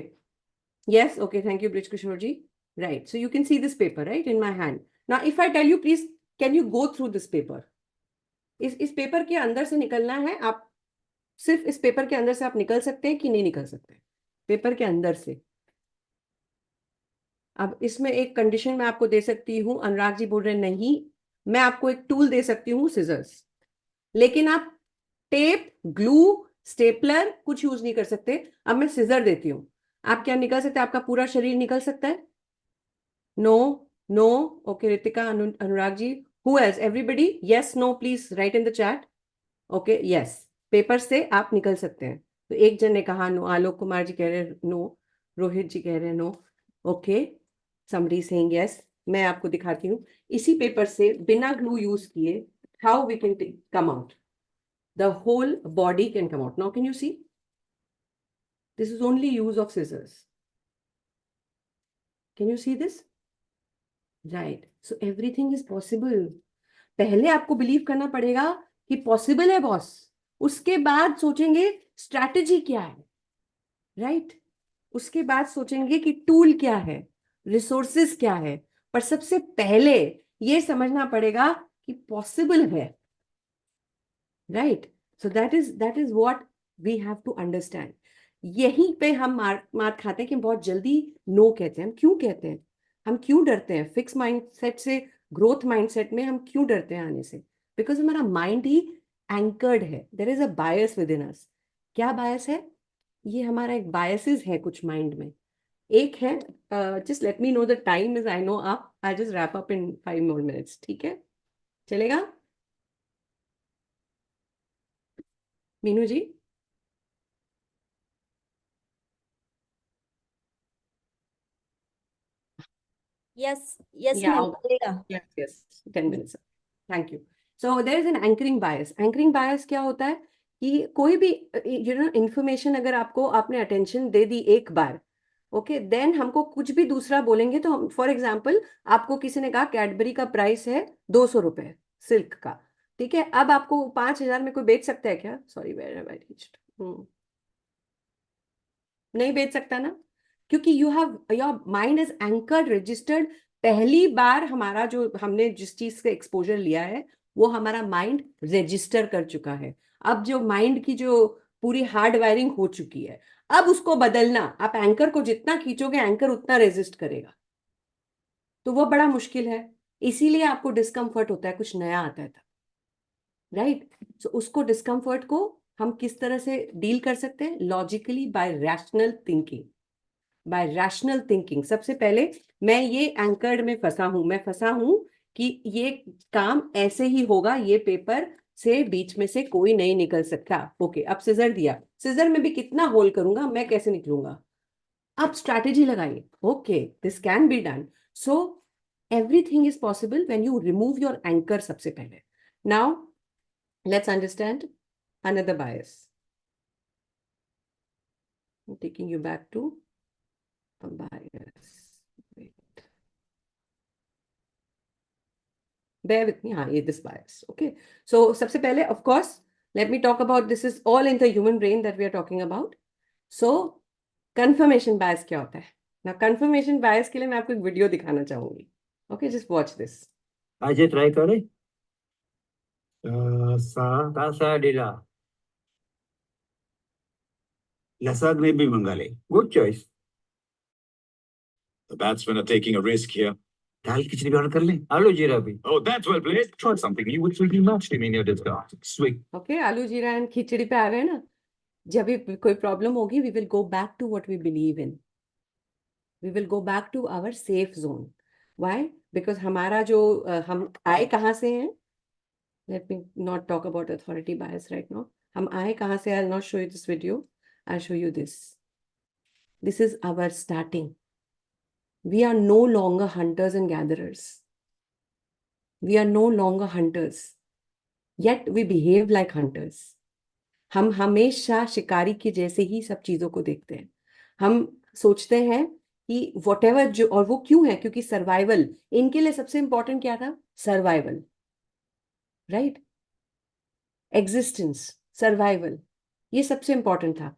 Yes, okay, thank you, Brij Kishore ji. Right, so you can see this paper, right, in my hand. Now, if I tell you, please, can you go through this paper? इस paper के अंदर से निकलना है। आप सिर्फ इस paper के अंदर से आप निकल सकते हैं कि नहीं निकल सकते? पेपर के अंदर से। अब इसमें एक कंडीशन मैं आपको दे सकती हूँ, अनुराग जी बोल रहे नहीं, मैं आपको एक टूल दे सकती हूँ, सिजर्स, लेकिन आप टेप, ग्लू, स्टेपलर कुछ यूज नहीं कर सकते। अब मैं सिजर देती हूँ, आप क्या निकल सकते हैं? आपका पूरा शरीर निकल सकता है? No, no, okay, Ritika, Anurag ji, who else? Everybody, yes, no, please write in the chat. Okay, yes, paper से आप निकल सकते हैं। तो एक जन ने कहा नो, आलोक कुमार जी कह रहे नो, रोहित जी कह रहे हैं no, okay, somebody saying yes. मैं आपको दिखाती हूँ इसी पेपर से बिना ग्लू यूज किए how we can come out, the whole body can come out. Now can you see, this is only use of scissors, can you see this, right. So everything is possible. पहले आपको believe करना पड़ेगा कि possible है boss, उसके बाद सोचेंगे strategy क्या है, राइट। उसके बाद सोचेंगे कि टूल क्या है, रिसोर्सेस क्या है, पर सबसे पहले ये समझना पड़ेगा कि पॉसिबल है, right. So that is what we have to understand. यहीं पे हम मार खाते हैं कि हम बहुत जल्दी नो कहते हैं। हम क्यों कहते हैं, हम क्यों डरते हैं फिक्स माइंडसेट से, ग्रोथ माइंडसेट में हम क्यों डरते हैं आने से? बिकॉज हमारा माइंड ही एंकर्ड है, there is a bias within us. क्या बायस है? ये हमारा एक बायसेस है कुछ माइंड में। एक है, just let me know the time is, I know आप, I just wrap up in 5 more minutes, ठीक है, चलेगा Meenu ji? Yes yes yeah ma'am, चलेगा। yes yes 10 minutes, thank you. So there is an anchoring bias. Anchoring bias क्या होता है कि कोई भी इंफॉर्मेशन अगर आपको, आपने अटेंशन दे दी एक बार, ओके, देन हमको कुछ भी दूसरा बोलेंगे तो हम, फॉर एग्जाम्पल आपको किसी ने कहा कैडबरी का प्राइस है 200 रुपए सिल्क का, ठीक है, अब आपको 5,000 में कोई बेच सकता है क्या? Sorry, where have I reached? नहीं बेच सकता ना, क्योंकि you have, your mind is anchored, registered. पहली बार हमारा जो, हमने जिस चीज से एक्सपोजर लिया है वो हमारा माइंड रजिस्टर कर चुका है। अब जो माइंड की जो पूरी हार्ड वायरिंग हो चुकी है, अब उसको बदलना, आप एंकर को जितना खींचोगे एंकर उतना रेजिस्ट करेगा, तो वो बड़ा मुश्किल है। इसीलिए आपको डिस्कम्फर्ट होता है, कुछ नया आता है तब, राइट। सो उसको, डिस्कम्फर्ट को हम किस तरह से डील कर सकते हैं? Logically, bye rational thinking, bye rational thinking. सबसे पहले मैं ये एंकर्ड में फंसा हूं, मैं फंसा हूं कि ये काम ऐसे ही होगा, ये पेपर से बीच में से कोई नहीं निकल सकता, ओके। अब सिजर दिया, सिजर में भी कितना होल करूंगा, मैं कैसे निकलूंगा? अब स्ट्रैटेजी लगाइए, okay, this can be done. So everything is possible when you remove your anchor सबसे पहले। Now let's understand another bias. I'm taking you back to a bias. Wait. Bear with me. हाँ, ये this bias. Okay. So सबसे पहले, of course, let me talk about, this is all in the human brain that we are talking about. So confirmation bias क्या होता है? Now confirmation bias के लिए मैं आपको एक वीडियो दिखाना चाहूंगी. Okay, just watch this. આજે ટ્રાય કરે સાસા ડેલા લસાગ ને બી મંગા લે. Good choice. The batsmen are taking a risk here. दाल खिचड़ी भी ऑर्डर कर ले, आलू जीरा भी. Oh, that's well played. Try something new which will be matched him in your discard. Swing. Okay, आलू जीरा एंड खिचड़ी पे आ गए ना। जब भी कोई प्रॉब्लम होगी, we will go back to what we believe in. We will go back to our safe zone. Why? Because हमारा जो, हम आए कहाँ से हैं? Let me not talk about authority bias right now. हम आए कहाँ से? I'll not show you this video. I'll show you this. This is our starting. We are no longer hunters and gatherers. We are no longer hunters. Yet we behave like hunters. हम हमेशा शिकारी के जैसे ही सब चीजों को देखते हैं। हम सोचते हैं कि whatever जो, और वो क्यों है? क्योंकि सर्वाइवल, इनके लिए सबसे इंपॉर्टेंट क्या था? Survival, right? एग्जिस्टेंस, सर्वाइवल, ये सबसे इंपॉर्टेंट था।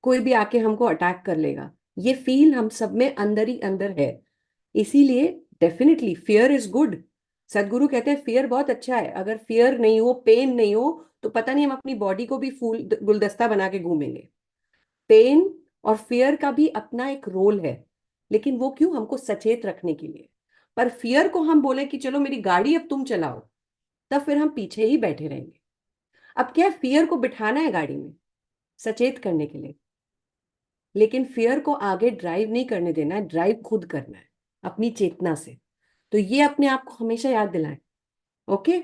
कोई भी आके हमको अटैक कर लेगा, ये फील हम सब में अंदर ही अंदर है। इसीलिए डेफिनेटली फियर इज गुड। सदगुरु कहते हैं फियर बहुत अच्छा है। अगर फियर नहीं हो, पेन नहीं हो, तो पता नहीं हम अपनी बॉडी को भी फूल गुलदस्ता बना के घूमेंगे। पेन और फियर का भी अपना एक रोल है, लेकिन वो क्यों? हमको सचेत रखने के लिए। पर फियर को हम बोले कि चलो मेरी गाड़ी अब तुम चलाओ, तब फिर हम पीछे ही बैठे रहेंगे। अब क्या, फियर को बिठाना है गाड़ी में सचेत करने के लिए, लेकिन फियर को आगे ड्राइव नहीं करने देना है, ड्राइव खुद करना है अपनी चेतना से। तो ये अपने आप को हमेशा याद दिलाएं, okay.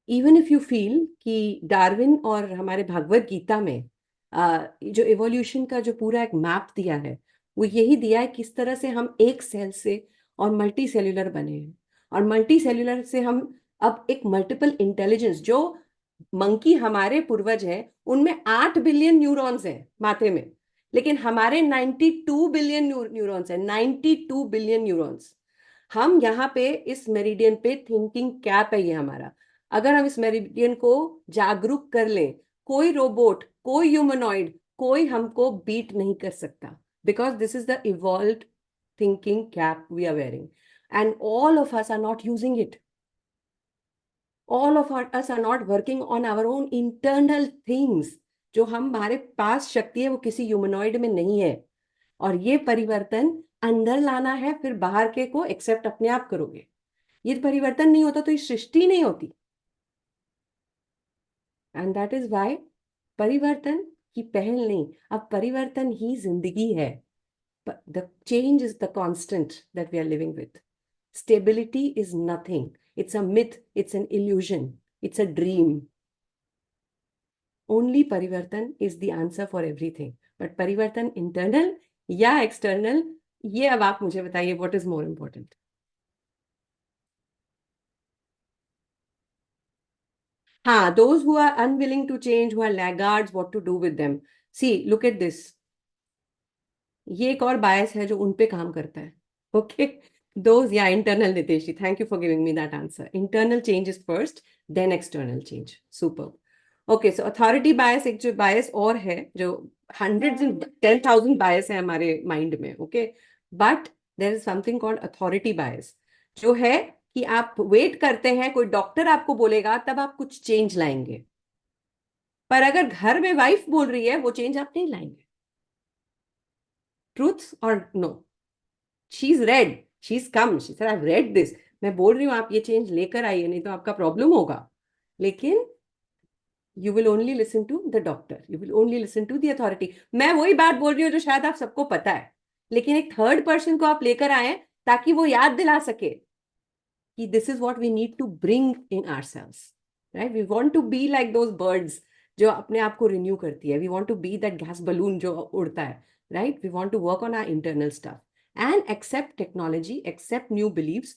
Even if you feel कि डार्विन और हमारे भागवत गीता में जो इवोल्यूशन का जो पूरा एक मैप दिया है वो यही दिया है किस तरह से हम एक सेल से और मल्टी सेल्यूलर बने हैं, और मल्टी सेल्यूलर से हम अब एक मल्टीपल इंटेलिजेंस, जो मंकी हमारे पूर्वज है उनमें 8 बिलियन न्यूरॉन्स हैं माथे में, लेकिन हमारे 92 बिलियन न्यूरॉन्स हैं, 92 बिलियन न्यूरॉन्स। हम यहाँ पे इस मेरिडियन पे थिंकिंग कैप है ये हमारा। अगर हम इस मेरिडियन को जागरूक कर लें, कोई रोबोट, कोई ह्यूमनॉइड, कोई हमको बीट नहीं कर सकता, because this is the evolved thinking cap we are wearing, and all of us are not using it. All of us are not working on our own internal things. जो हमारे पास शक्ति है वो किसी ह्यूमनॉइड में नहीं है, और ये परिवर्तन अंदर लाना है, फिर बाहर के को एक्सेप्ट अपने आप करोगे. ये परिवर्तन नहीं होता तो ये सृष्टि नहीं होती. एंड दैट इज वाई परिवर्तन की पहल नहीं, अब परिवर्तन ही जिंदगी है. The change is the constant that we are living with. Stability is nothing. It's a myth. It's an illusion. It's a dream. Only परिवर्तन is the answer for everything. But परिवर्तन internal या external, ये अब आप मुझे बताइए, what is more important? हाँ, those who are unwilling to change, who are laggards, what to do with them? See, look at this. ये एक और bias है जो उन पे काम करता है. Okay? Those, yeah, internal, Nitesh. Thank you for giving me that answer. Internal change is first, then external change. Super. Okay, so authority bias एक जो bias और है, जो hundreds and 10,000 bias है हमारे mind में, okay? But there is something called authority bias, जो है कि आप wait करते हैं कोई डॉक्टर आपको बोलेगा तब आप कुछ change लाएंगे, पर अगर घर में वाइफ बोल रही है वो change आप नहीं लाएंगे. Truth or no? She's read. She's come. She said, I've read this. मैं बोल रही हूँ आप ये चेंज लेकर आइए, नहीं तो आपका प्रॉब्लम होगा. लेकिन you will only listen to the doctor. You will only listen to the authority. मैं वही बात बोल रही हूँ जो शायद आप सबको पता है, लेकिन एक थर्ड पर्सन को आप लेकर आए ताकि वो याद दिला सके कि this is what we need to bring in ourselves. Right? We want to be like those birds जो अपने आप को renew करती है. We want to be that gas balloon जो उड़ता है. Right? We want to work on our internal stuff. And accept technology, accept new beliefs,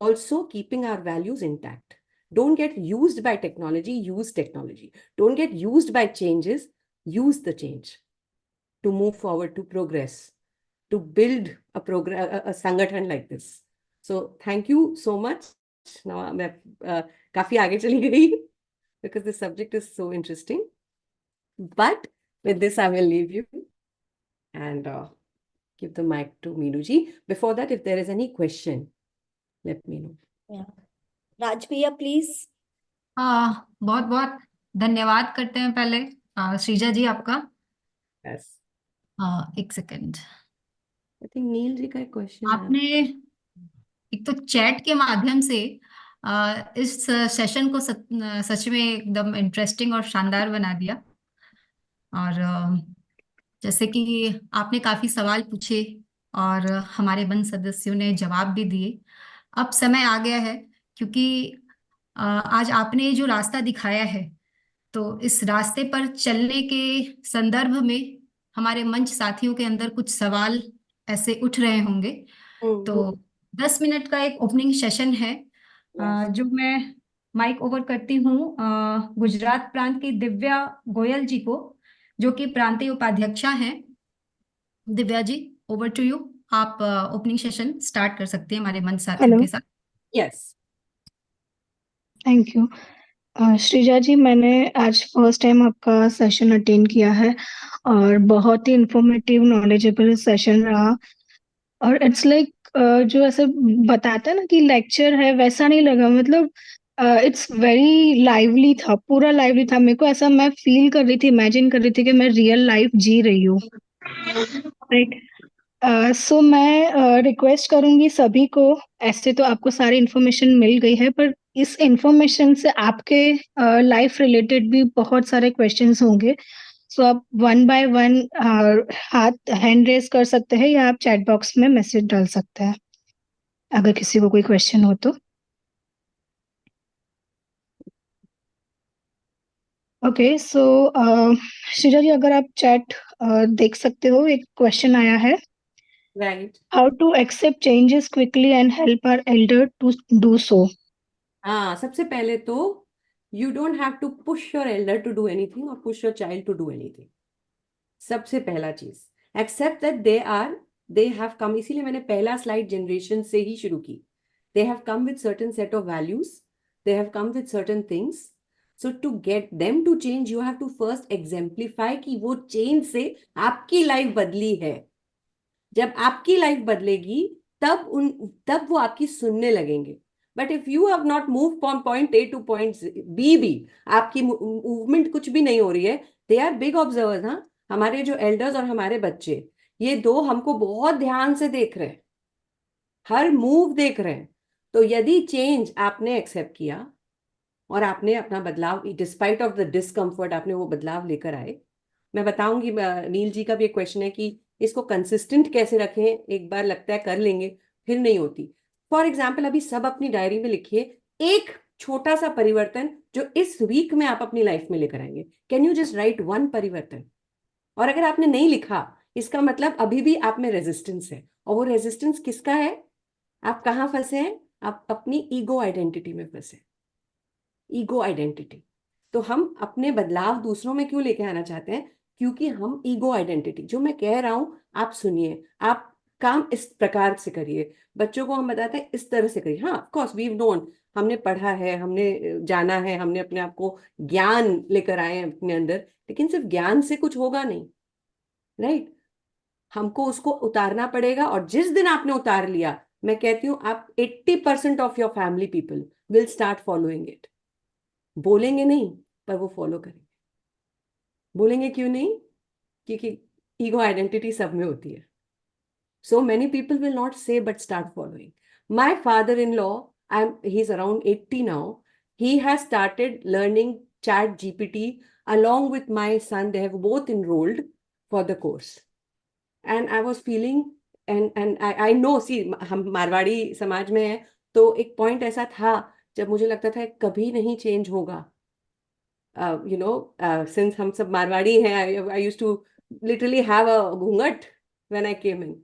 also keeping our values intact. Don't get used by technology, use technology. Don't get used by changes, use the change to move forward, to progress, to build a sangathan like this. So thank you so much. Now मैं काफी आगे चली गई because the subject is so interesting. But with this I will leave you and give the mic to Meenu ji. Before that, if there is any question, let me know. Yeah. Raj भैया, please. बहुत बहुत धन्यवाद करते हैं पहले श्रीजा जी आपका. Yes. एक second. I think नील जी का एक क्वेश्चन आपने एक तो चैट के माध्यम से इस सेशन को सच में एकदम इंटरेस्टिंग और शानदार बना दिया. और जैसे कि आपने काफी सवाल पूछे और हमारे मंच सदस्यों ने जवाब भी दिए. अब समय आ गया है, क्योंकि आज आपने जो रास्ता दिखाया है, तो इस रास्ते पर चलने के संदर्भ में हमारे मंच साथियों के अंदर कुछ सवाल ऐसे उठ रहे होंगे. तो 10 मिनट का एक ओपनिंग सेशन है, जो मैं माइक ओवर करती हूँ गुजरात प्रांत की दिव्या गोयल जी को, जो कि प्रांतीय उपाध्यक्षा हैं. Divya ji, over to you. आप ओपनिंग सेशन स्टार्ट कर सकते हैं हमारे मंच साथियों के साथ. Yes. Thank you. Shrija ji, मैंने आज फर्स्ट टाइम आपका सेशन अटेंड किया है और बहुत ही इंफॉर्मेटिव नॉलेजेबल सेशन रहा. और इट्स लाइक जो ऐसे बताता है ना कि लेक्चर है, वैसा नहीं लगा. मतलब इट्स वेरी लाइवली था, पूरा लाइवली था. मेरे को ऐसा, मैं फील कर रही थी, इमेजिन कर रही थी कि मैं रियल लाइफ जी रही हूँ. राइट. सो मैं रिक्वेस्ट करूंगी सभी को, ऐसे तो आपको सारी इन्फॉर्मेशन मिल गई है, पर इस इन्फॉर्मेशन से आपके लाइफ रिलेटेड भी बहुत सारे क्वेश्चंस होंगे. सो आप वन बाय वन हाथ हैंड रेज कर सकते हैं या आप चैट बॉक्स में मैसेज डाल सकते हैं अगर किसी को कोई क्वेश्चन हो तो. ओके सो श्रीजा जी, अगर आप चैट देख सकते हो, एक क्वेश्चन आया है, right. How to accept changes quickly and help our elder to do so. हाँ, सबसे पहले तो you don't have to push your elder to do anything और push your child to do anything. सबसे पहला चीज, accept that they have come. इसीलिए मैंने पहला स्लाइड जनरेशन से ही शुरू की। They have come with certain set of values, they have come with certain things. So to get them to change you have to first exemplify कि वो change से आपकी लाइफ बदली है। जब आपकी लाइफ बदलेगी तब वो आपकी सुनने लगेंगे। But if you have not move from point A to point B, भी आपकी मूवमेंट कुछ भी नहीं हो रही है, दे आर बिग ऑब्जर्वर्स। हाँ, हमारे जो एल्डर्स और हमारे बच्चे, ये दो हमको बहुत ध्यान से देख रहे हैं, हर मूव देख रहे हैं। तो यदि चेंज आपने एक्सेप्ट किया और आपने अपना बदलाव, डिस्पाइट ऑफ द डिस्कम्फर्ट, आपने वो बदलाव लेकर आए। मैं बताऊंगी, नील जी का भी एक क्वेश्चन है कि इसको कंसिस्टेंट कैसे रखें। एक बार लगता है कर लेंगे, फिर नहीं होती। फॉर एग्जाम्पल, अभी सब अपनी डायरी में लिखिए एक छोटा सा परिवर्तन जो इस वीक में आप अपनी लाइफ में लेकर आएंगे। Can you just right one परिवर्तन? और अगर आपने नहीं लिखा, इसका मतलब अभी भी आप में रेजिस्टेंस है। और वो रेजिस्टेंस किसका है? आप कहाँ फंसे हैं? आप अपनी ईगो आइडेंटिटी में फंसे। Ego identity. तो हम अपने बदलाव दूसरों में क्यों लेके आना चाहते हैं? क्योंकि हम ईगो आइडेंटिटी, जो मैं कह रहा हूं आप सुनिए, आप काम इस प्रकार से करिए। बच्चों को हम बताते हैं इस तरह से करिए। हाँ, ऑफ कोर्स वी नोन, हमने पढ़ा है, हमने जाना है, हमने अपने आप को ज्ञान लेकर आए हैं अपने अंदर, लेकिन सिर्फ ज्ञान से कुछ होगा नहीं, राइट? हमको उसको उतारना पड़ेगा। और जिस दिन आपने उतार लिया, मैं कहती हूँ आप 80% of your family people will start following it. बोलेंगे नहीं, पर वो फॉलो करेंगे। बोलेंगे क्यों नहीं? क्योंकि ईगो आइडेंटिटी सब में होती है। So many people will not say but start following. My father in law, he is around 80 now, he has started learning chat gpt along with my son. They have both enrolled for the course, and I was feeling, and I know, see, हम मारवाड़ी समाज में है, तो एक point ऐसा था जब मुझे लगता था कभी नहीं चेंज होगा। Since हम सब मारवाड़ी हैं, I used to literally have a घूंघट when I came in.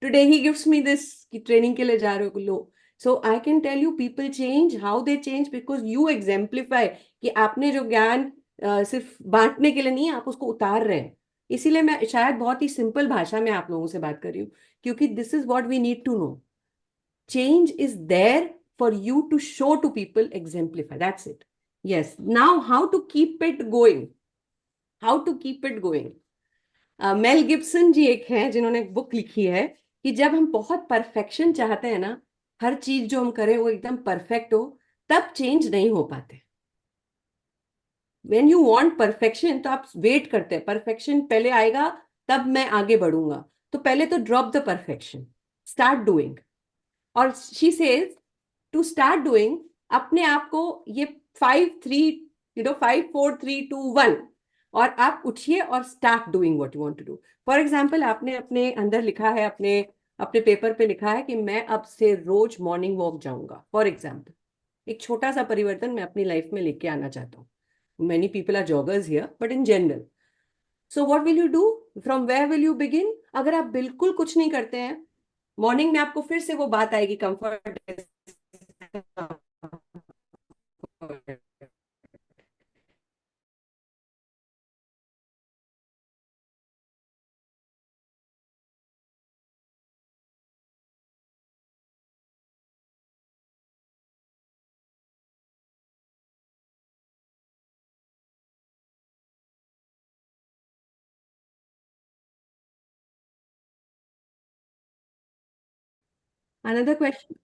Today he gives me this कि ट्रेनिंग के लिए जा रहे हो लो। So I can tell you people change, how they change because you exemplify कि आपने जो ज्ञान सिर्फ बांटने के लिए नहीं, आप उसको उतार रहे हैं। इसीलिए मैं शायद बहुत ही सिंपल भाषा में आप लोगों से बात कर रही हूँ, क्योंकि this is what we need to know. Change is there for you to show to people, exemplify. That's it. Yes. Now, how to keep it going? How to keep it going? Mel Gibson ji एक हैं जिन्होंने एक book लिखी है कि जब हम बहुत परफेक्शन चाहते हैं ना, हर चीज जो हम करें वो एकदम परफेक्ट हो, तब चेंज नहीं हो पाते। When you want perfection, तो आप वेट करते हैं, परफेक्शन पहले आएगा तब मैं आगे बढ़ूंगा। तो पहले तो drop the perfection, start doing. और she says to start doing, अपने आप को ये 5 4 3 2 1, और आप उठिए और start doing what you want to do. For example, आपने अपने अंदर लिखा है, अपने अपने पेपर पे लिखा है कि मैं अब से रोज मॉर्निंग वॉक जाऊंगा। फॉर एग्जांपल, एक छोटा सा परिवर्तन मैं अपनी लाइफ में लेके आना चाहता हूँ। Many people are joggers here, but in general, so what will you do? From where will you begin? अगर आप बिल्कुल कुछ नहीं करते हैं, मॉर्निंग में आपको फिर से वो बात आएगी, comfort. Another question.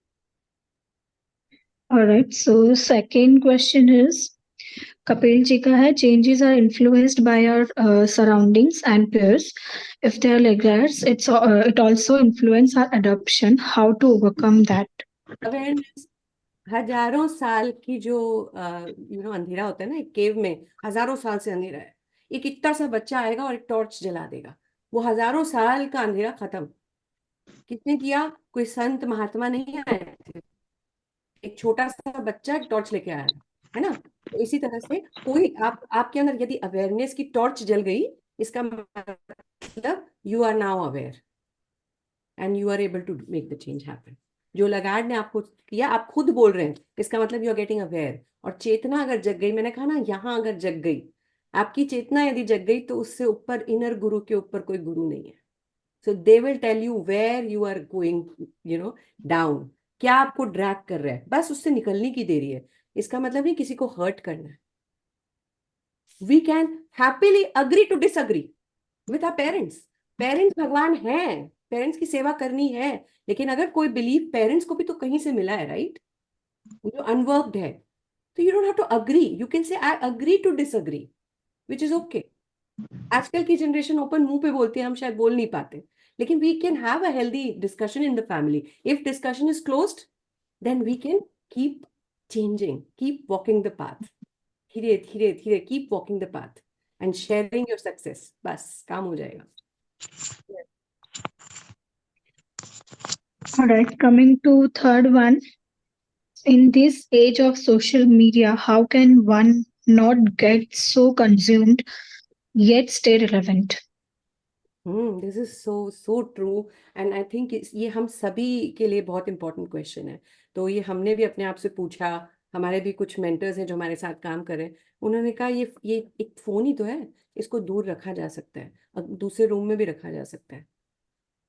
All right, so second question is Kapil ji का है, changes are influenced by our surroundings and peers. If they are laggards, it also influence our adoption. How to overcome that? Awareness, हजारों साल की जो अंधेरा होता है ना, एक केव में हजारों साल से अंधेरा है। एक इतना सा बच्चा आएगा और एक टॉर्च जला देगा, वो हजारों साल का अंधेरा खत्म। किसने किया? कोई संत महात्मा नहीं आए थे, एक छोटा सा बच्चा एक टॉर्च लेके आया है ना। तो इसी तरह से कोई आपके अंदर यदि अवेयरनेस की टॉर्च जल गई, इसका मतलब you are now aware and you are able to make the change happen. जो लगाड ने आपको किया, आप खुद बोल रहे हैं, इसका मतलब यू आर गेटिंग अवेयर। और चेतना अगर जग गई, मैंने कहा ना, यहाँ अगर जग गई आपकी चेतना, यदि जग गई, तो उससे ऊपर इनर गुरु के ऊपर कोई गुरु नहीं है। So they will tell you where you are going, down, क्या आपको ड्रैग कर रहा है, बस उससे निकलने की देरी है। इसका मतलब नहीं किसी को हर्ट करना है। We can happily agree to disagree with our parents. Parents भगवान हैं, पेरेंट्स की सेवा करनी है, लेकिन अगर कोई बिलीव पेरेंट्स को भी तो कहीं से मिला है, राइट, जो अनवर्कड है, तो you don't have to agree, you can say I agree to disagree, which is okay. आजकल की जनरेशन ओपन मुंह पे बोलती है, हम शायद बोल नहीं पाते, लेकिन we can have a healthy discussion in the family. If discussion is closed, then we can keep changing, keep walking the path, धीरे धीरे धीरे keep walking the path and sharing your success, बस काम हो जाएगा। All right, coming to third one. In this age of social media, how can one not get so consumed yet stay relevant? This is so true, and I think ये हम सभी के लिए बहुत इंपॉर्टेंट क्वेश्चन है। तो ये हमने भी अपने आप से पूछा, हमारे भी कुछ मेंटर्स हैं जो हमारे साथ काम कर रहे हैं, उन्होंने कहा ये एक फोन ही तो है, इसको दूर रखा जा सकता है, दूसरे रूम में भी रखा जा सकता है,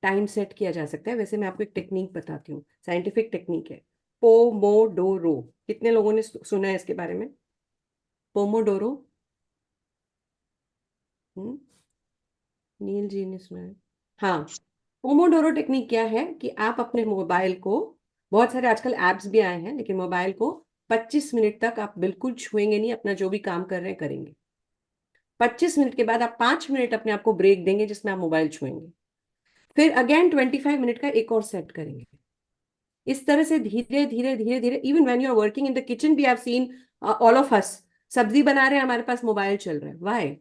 टाइम सेट किया जा सकता है। वैसे मैं आपको एक टेक्निक बताती हूँ, साइंटिफिक टेक्निक है, पोमोडोरो। कितने लोगों ने सुना है इसके बारे में? पोमोडोरो, नील जी ने सुना है? हाँ, पोमोडोरो टेक्निक क्या है कि आप अपने मोबाइल को, बहुत सारे आजकल एप्स भी आए हैं, लेकिन मोबाइल को 25 मिनट तक आप बिल्कुल छुएंगे नहीं, अपना जो भी काम कर रहे हैं करेंगे। 25 मिनट के बाद आप 5 मिनट अपने आप को ब्रेक देंगे जिसमें आप मोबाइल छुएंगे, फिर अगेन 25 मिनट का एक और सेट करेंगे। इस तरह से धीरे धीरे धीरे धीरे, even when you are working in the kitchen, we have seen all of us, सब्जी बना रहे हैं, हमारे पास मोबाइल चल रहा है, why,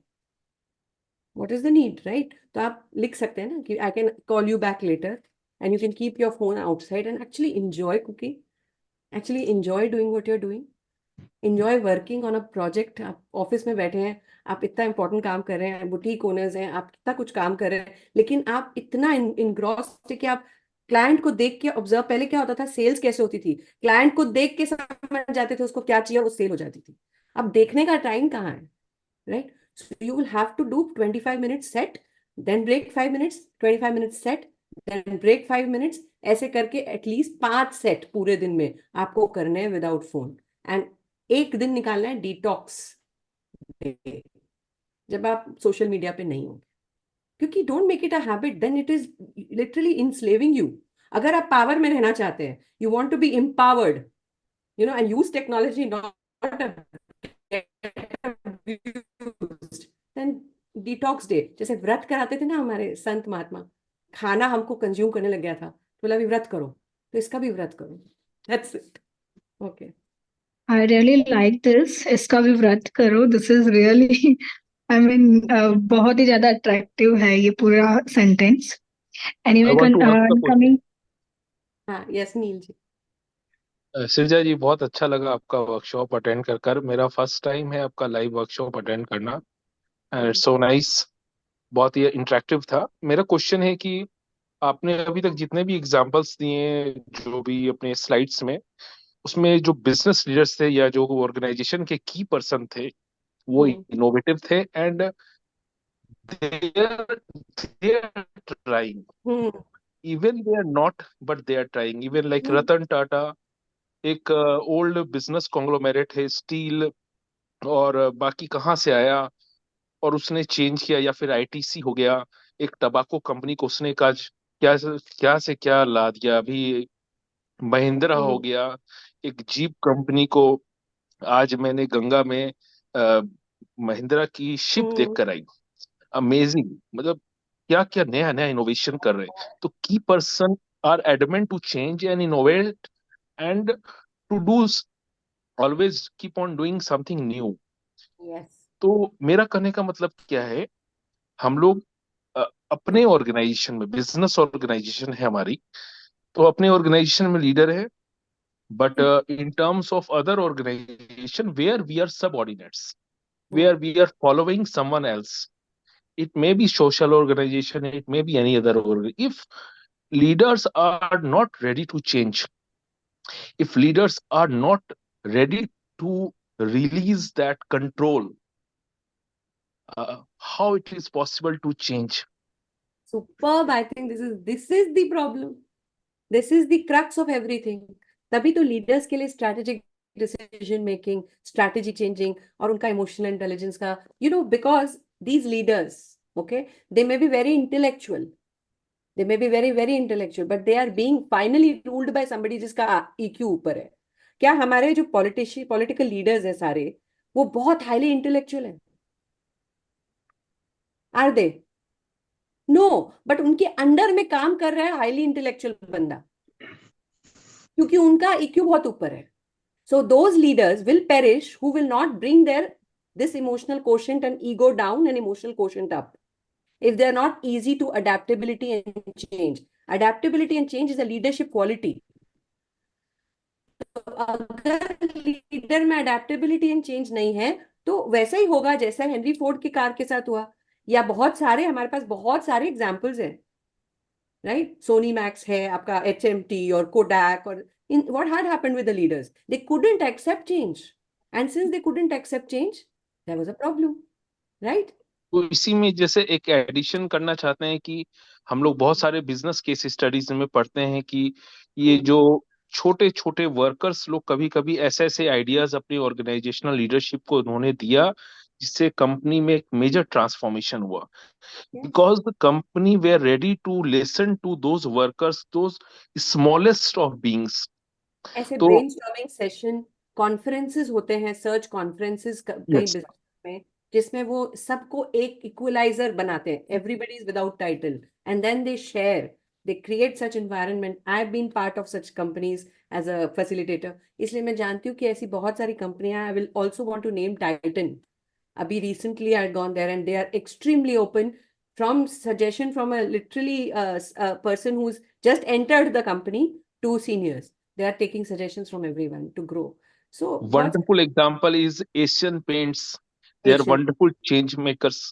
what is the need, right? तो आप लिख सकते हैं ना कि I can call you back later, and you can keep your phone outside and actually enjoy cooking, actually enjoy doing what you are doing, enjoy working on a project. आप office में बैठे हैं, आप इतना इंपॉर्टेंट काम कर रहे हैं, बुटीक ओनर्स हैं, आप इतना कुछ काम कर रहे हैं, लेकिन आप इतना इनग्रॉस्ड कि आप क्लाइंट को देख के ऑब्जर्व, पहले क्या होता था, सेल्स कैसे होती थी, क्लाइंट को देख के समझ जाते थे उसको क्या चाहिए, वो सेल हो जाती थी। अब देखने का टाइम कहाँ है, right? So you will have to do 25 minutes set, then break 5 minutes, 25 minutes set, then break 5 minutes, ऐसे करके एटलीस्ट 5 सेट पूरे दिन में आपको करने हैं विदाउट फोन। एंड एक दिन निकालना है डिटॉक्स, जब आप सोशल मीडिया पे नहीं होंगे, क्योंकि don't make it a habit, then it is literally enslaving you. अगर आप पावर में रहना चाहते हैं, you want to be empowered, and use technology not then detox day. जैसे व्रत कराते थे ना हमारे संत महात्मा, खाना हमको कंज्यूम करने लग गया था, तो बोला भी व्रत करो, तो इसका भी व्रत करो, that's it. Okay, I really like this. इसका भी व्रत करो. This is really, I mean, बहुत ही ज्यादा अट्रैक्टिव है ये पूरा sentence. I Anyway, want to ask a question. coming. हाँ, यस नील जी। सृजा जी, बहुत अच्छा लगा आपका वर्कशॉप अटेंड कर कर। मेरा फर्स्ट टाइम है आपका लाइव वर्कशॉप अटेंड करना, इट्स सो नाइस, बहुत ही इंटरेक्टिव था। मेरा क्वेश्चन है कि आपने अभी तक जितने भी एग्जांपल्स दिए, जो भी अपने स्लाइड्स में, उसमें जो बिजनेस लीडर्स थे या जो ऑर्गेनाइजेशन के की पर्सन थे, वो इनोवेटिव थे and they are trying, even they are not, but they are trying, even like Ratan Tata, एक ओल्ड बिजनेस कॉन्ग्लोमेरेट है, स्टील, और बाकी कहाँ से आया और उसने चेंज किया, या फिर आईटीसी हो गया, एक टबाको कंपनी को उसने क्या क्या से क्या ला दिया, अभी महिंद्रा हो गया, एक जीप कंपनी को आज मैंने गंगा में महिंद्रा की शिप देख कर आई, अमेजिंग, मतलब क्या क्या नया नया इनोवेशन कर रहे हैं। तो key person are adamant to change and innovate and to do, always keep on doing something new. तो मेरा कहने का मतलब क्या है, हम लोग अपने ऑर्गेनाइजेशन में, बिजनेस ऑर्गेनाइजेशन है हमारी, तो अपने ऑर्गेनाइजेशन में लीडर है, But in terms of other organization where we are subordinates, where we are following someone else, it may be social organization, it may be any other organization. If leaders are not ready to change, if leaders are not ready to release that control, how it is possible to change? Superb. I think this is the problem. This is the crux of everything. तभी तो leaders के लिए strategic decision making, strategy changing और उनका emotional intelligence का, because these leaders, okay, they may be very intellectual. They may be very, very intellectual, but they are being finally ruled by somebody जिसका EQ ऊपर है. क्या हमारे जो political leaders हैं सारे, वो बहुत highly intellectual हैं? Are they? No, but उनके अंडर में काम कर रहा है हाईली इंटेलेक्चुअल बंदा, क्योंकि उनका EQ बहुत ऊपर है. So those leaders will perish who will not bring this emotional quotient and ego down and emotional quotient up. If they are not easy to adaptability and change. Adaptability and change is a leadership quality. तो अगर leader में adaptability and change नहीं है, तो वैसा ही होगा जैसा Henry Ford की कार के साथ हुआ, या बहुत सारे हमारे पास बहुत सारे एग्जाम्पल्स हैं, राइट? सोनी मैक्स है, आपका HMT और कोडैक, और what had happened with the leaders? They couldn't accept change, and since they couldn't accept change, there was a problem, right? तो इसी में जैसे एक एडिशन करना चाहते हैं कि हम लोग बहुत सारे बिजनेस केस स्टडीज में पढ़ते हैं कि ये जो छोटे छोटे वर्कर्स लोग कभी कभी ऐसे ऐसे आइडियाज अपनी ऑर्गेनाइजेशनल लीडरशिप को उन्होंने दिया जिससे कंपनी में एक मेजर ट्रांसफॉर्मेशन हुआ, because the company were ready to listen to those workers, those smallest of beings. ऐसे ब्रेनस्टॉर्मिंग सेशन कॉन्फ्रेंसेस होते हैं, सर्च कॉन्फ्रेंसेस कई बिजनेस में, जिसमें वो सबको एक इक्वलाइजर बनाते हैं, everybody is without title, and then they share, they create such environment. I've been part of such companies as a facilitator, इसलिए मैं जानती हूँ कि ऐसी बहुत सारी कंपनियां. I will also want to name Titan. अभी recently I had gone there and they are extremely open from suggestion from a literally a person who's just entered the company to seniors. They are taking suggestions from everyone to grow. So wonderful example is Asian Paints. They are wonderful change makers.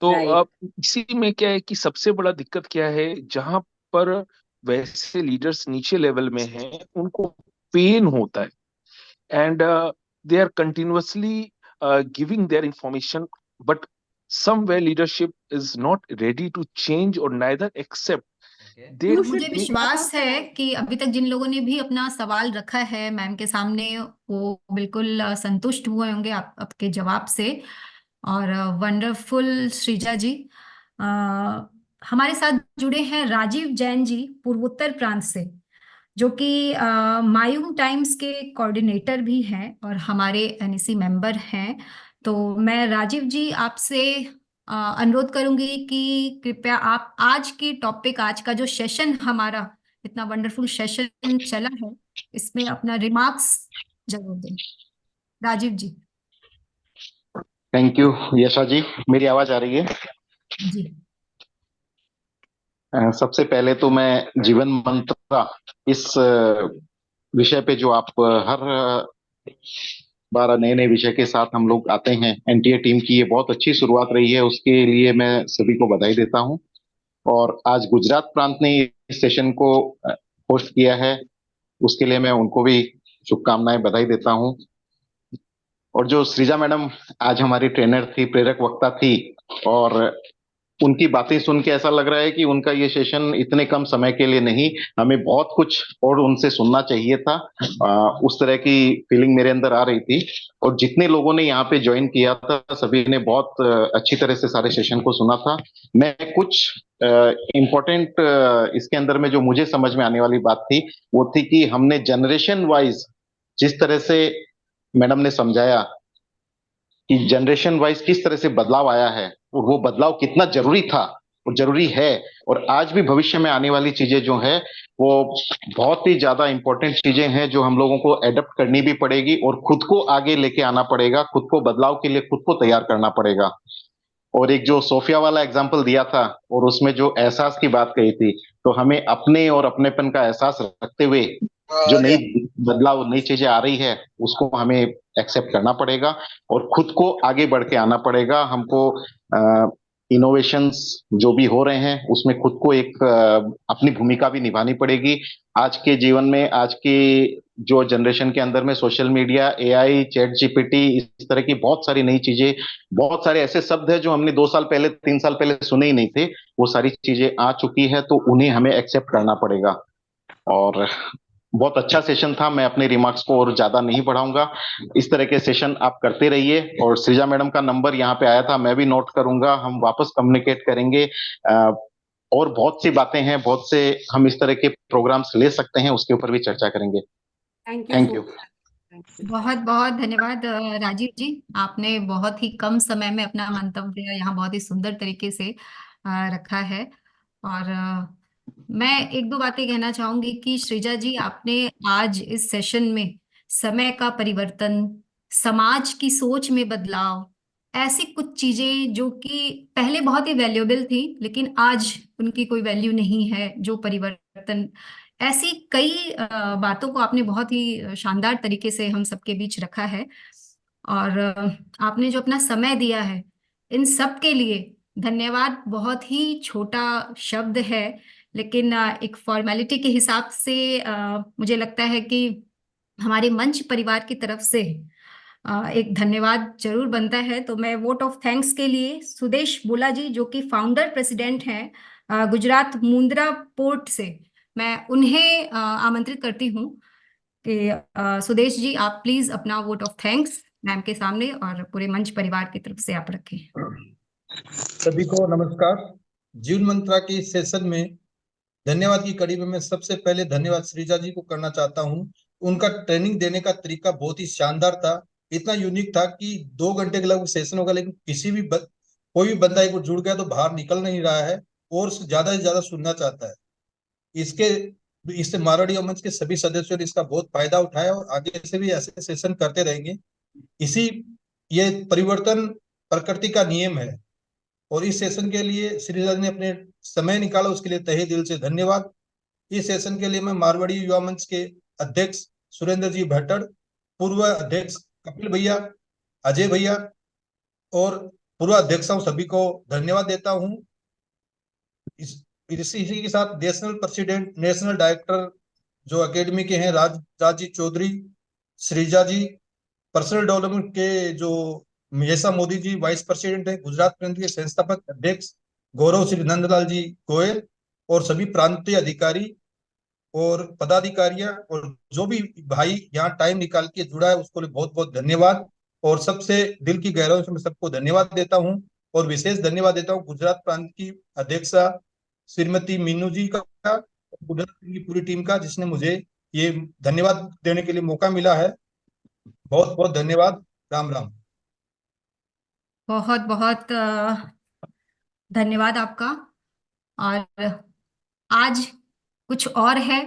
तो अब इसी में क्या है कि सबसे बड़ा दिक्कत क्या है, जहां पर वैसे लीडर्स नीचे लेवल में हैं उनको पेन होता है, and they are continuously giving their information, but somewhere leadership is not ready to change और नाइदर एक्सेप्ट. मुझे विश्वास है कि अभी तक जिन लोगों ने भी अपना सवाल रखा है मैम के सामने, वो बिल्कुल संतुष्ट हुए होंगे आपके जवाब से. और वंडरफुल श्रीजा जी. हमारे साथ जुड़े हैं राजीव जैन जी पूर्वोत्तर प्रांत से, जो कि मायूम टाइम्स के कोऑर्डिनेटर भी हैं और हमारे NEC मेंबर हैं. तो मैं राजीव जी आपसे अनुरोध करूंगी कि कृपया आप आज की टॉपिक, आज का जो सेशन हमारा इतना वंडरफुल सेशन चला है, इसमें अपना रिमार्क्स जरूर दें. राजीव जी. थैंक यू यशा जी. मेरी आवाज आ रही है? जी. सबसे पहले तो मैं जीवन मंत्र इस विषय पे जो आप हर बार नए नए विषय के साथ हम लोग आते हैं, NTA टीम की ये बहुत अच्छी शुरुआत रही है, उसके लिए मैं सभी को बधाई देता हूं. और आज गुजरात प्रांत ने इस सेशन को होस्ट किया है, उसके लिए मैं उनको भी शुभकामनाएं, बधाई देता हूं. और जो श्रीजा मैडम आज हमारी ट्रेनर थी, प्रेरक वक्ता थी, और उनकी बातें सुन के ऐसा लग रहा है कि उनका ये सेशन इतने कम समय के लिए नहीं, हमें बहुत कुछ और उनसे सुनना चाहिए था. उस तरह की फीलिंग मेरे अंदर आ रही थी. और जितने लोगों ने यहाँ पे ज्वाइन किया था, सभी ने बहुत अच्छी तरह से सारे सेशन को सुना था. मैं कुछ इम्पोर्टेंट इसके अंदर में जो मुझे समझ में आने वाली बात थी, वो थी कि हमने जनरेशन वाइज जिस तरह से मैडम ने समझाया कि जनरेशन वाइज किस तरह से बदलाव आया है, और वो बदलाव कितना जरूरी था और जरूरी है, और आज भी भविष्य में आने वाली चीजें जो है वो बहुत ही ज्यादा इंपॉर्टेंट चीजें हैं जो हम लोगों को एडप्ट करनी भी पड़ेगी और खुद को आगे लेके आना पड़ेगा, खुद को बदलाव के लिए खुद को तैयार करना पड़ेगा. और एक जो सोफिया वाला एग्जाम्पल दिया था और उसमें जो एहसास की बात कही थी, तो हमें अपने और अपनेपन का एहसास रखते हुए जो नई बदलाव, नई चीजें आ रही है, उसको हमें एक्सेप्ट करना पड़ेगा और खुद को आगे बढ़ के आना पड़ेगा। हमको इनोवेशंस जो भी हो रहे हैं उसमें खुद को एक अपनी भूमिका भी निभानी पड़ेगी। आज के जीवन में, आज की जो जनरेशन के अंदर में social media, AI, chat GPT, इस तरह की बहुत सारी नई चीजें, बहुत सारे ऐसे शब्द हैं जो हमने 2 साल पहले, 3 साल पहले सुने ही नहीं थे, वो सारी चीजें आ चुकी है, तो उन्हें हमें एक्सेप्ट करना पड़ेगा। और बहुत अच्छा सेशन था, मैं अपने रिमार्क्स को और ज्यादा नहीं बढ़ाऊंगा। इस तरह के सेशन आप करते रहिए। और सृजा मैडम का नंबर यहाँ पे आया था, मैं भी नोट करूंगा, हम वापस कम्युनिकेट करेंगे। और बहुत सी बातें हैं, बहुत से हम इस तरह के प्रोग्राम्स ले सकते हैं, उसके ऊपर भी चर्चा करेंगे। Thank you. बहुत बहुत धन्यवाद राजीव जी, आपने बहुत ही कम समय में अपना मंतव्य यहाँ बहुत ही सुंदर तरीके से रखा है। और मैं एक दो बातें कहना चाहूंगी कि सृजा जी, आपने आज इस सेशन में समय का परिवर्तन, समाज की सोच में बदलाव, ऐसी कुछ चीजें जो कि पहले बहुत ही वैल्यूएबल थी लेकिन आज उनकी कोई वैल्यू नहीं है, जो परिवर्तन, ऐसी कई बातों को आपने बहुत ही शानदार तरीके से हम सबके बीच रखा है। और आपने जो अपना समय दिया है, इन सब के लिए धन्यवाद। बहुत ही छोटा शब्द है लेकिन एक फॉर्मेलिटी के हिसाब से मुझे लगता है कि हमारे मंच परिवार की तरफ से एक धन्यवाद जरूर बनता है। तो मैं वोट ऑफ थैंक्स के लिए सुदेश बुला जी, जो कि फाउंडर प्रेसिडेंट हैं गुजरात मुंद्रा पोर्ट से, मैं उन्हें आमंत्रित करती हूँ कि सुदेश जी, आप प्लीज अपना वोट ऑफ थैंक्स मैम के सामने और पूरे मंच परिवार की तरफ से आप रखें। सभी को नमस्कार। जीवन मंत्रा के इस सेशन में धन्यवाद की कड़ी में मैं सबसे पहले धन्यवाद सृजा जी को करना चाहता हूं। उनका ट्रेनिंग देने का तरीका बहुत ही शानदार था, इतना यूनिक था कि 2 घंटे के लगभग सेशन होगा, लेकिन कोई भी बंदा एक बार जुड़ गया तो बाहर निकल नहीं रहा है और ज्यादा से ज्यादा सुनना चाहता है। इससे मारवाड़ी मंच के सभी सदस्यों ने इसका बहुत फायदा उठाया और आगे से भी ऐसे सेशन करते रहेंगे। ये परिवर्तन प्रकृति का नियम है और इस सेशन के लिए सृजा जी ने अपने समय निकाला, उसके लिए तहे दिल से धन्यवाद। इस सेशन के लिए मैं मारवाड़ी युवा मंच के अध्यक्ष सुरेंद्र जी भट्टड़, पूर्व अध्यक्ष कपिल भैया, अजय भैया और पूर्व अध्यक्षों सभी को धन्यवाद देता हूं। इसी के साथ नेशनल प्रेसिडेंट, नेशनल डायरेक्टर जो अकेडमी के हैं, राजी चौधरी, सृजा जी, पर्सनल डेवलपमेंट के जो मेसा मोदी जी वाइस प्रेसिडेंट है, गुजरात प्रांत के संस्थापक अध्यक्ष गौरव श्री नंदलाल जी गोयल और सभी प्रांतीय अधिकारी और पदाधिकारियां और जो भी भाई यहाँ टाइम निकाल के जुड़ा है उसको बहुत बहुत धन्यवाद। और सबसे दिल की गहराइयों से मैं सबको धन्यवाद देता हूँ और विशेष धन्यवाद देता हूँ गुजरात प्रांत की अध्यक्षा श्रीमती मीनू जी का, गुजरात की पूरी टीम का, जिसने मुझे ये धन्यवाद देने के लिए मौका मिला है। बहुत बहुत धन्यवाद। राम राम। बहुत बहुत धन्यवाद आपका। और आज कुछ और है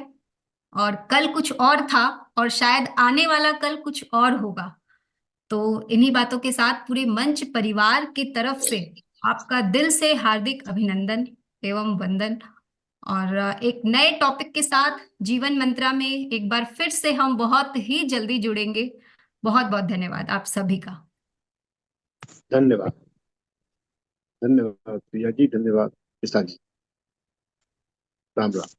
और कल कुछ और था और शायद आने वाला कल कुछ और होगा। तो इन्हीं बातों के साथ पूरे मंच परिवार की तरफ से आपका दिल से हार्दिक अभिनंदन एवं वंदन। और एक नए टॉपिक के साथ जीवन मंत्रा में एक बार फिर से हम बहुत ही जल्दी जुड़ेंगे। बहुत बहुत धन्यवाद आप सभी का। धन्यवाद। धन्यवाद प्रिया जी, धन्यवाद ईशा जी। राम राम।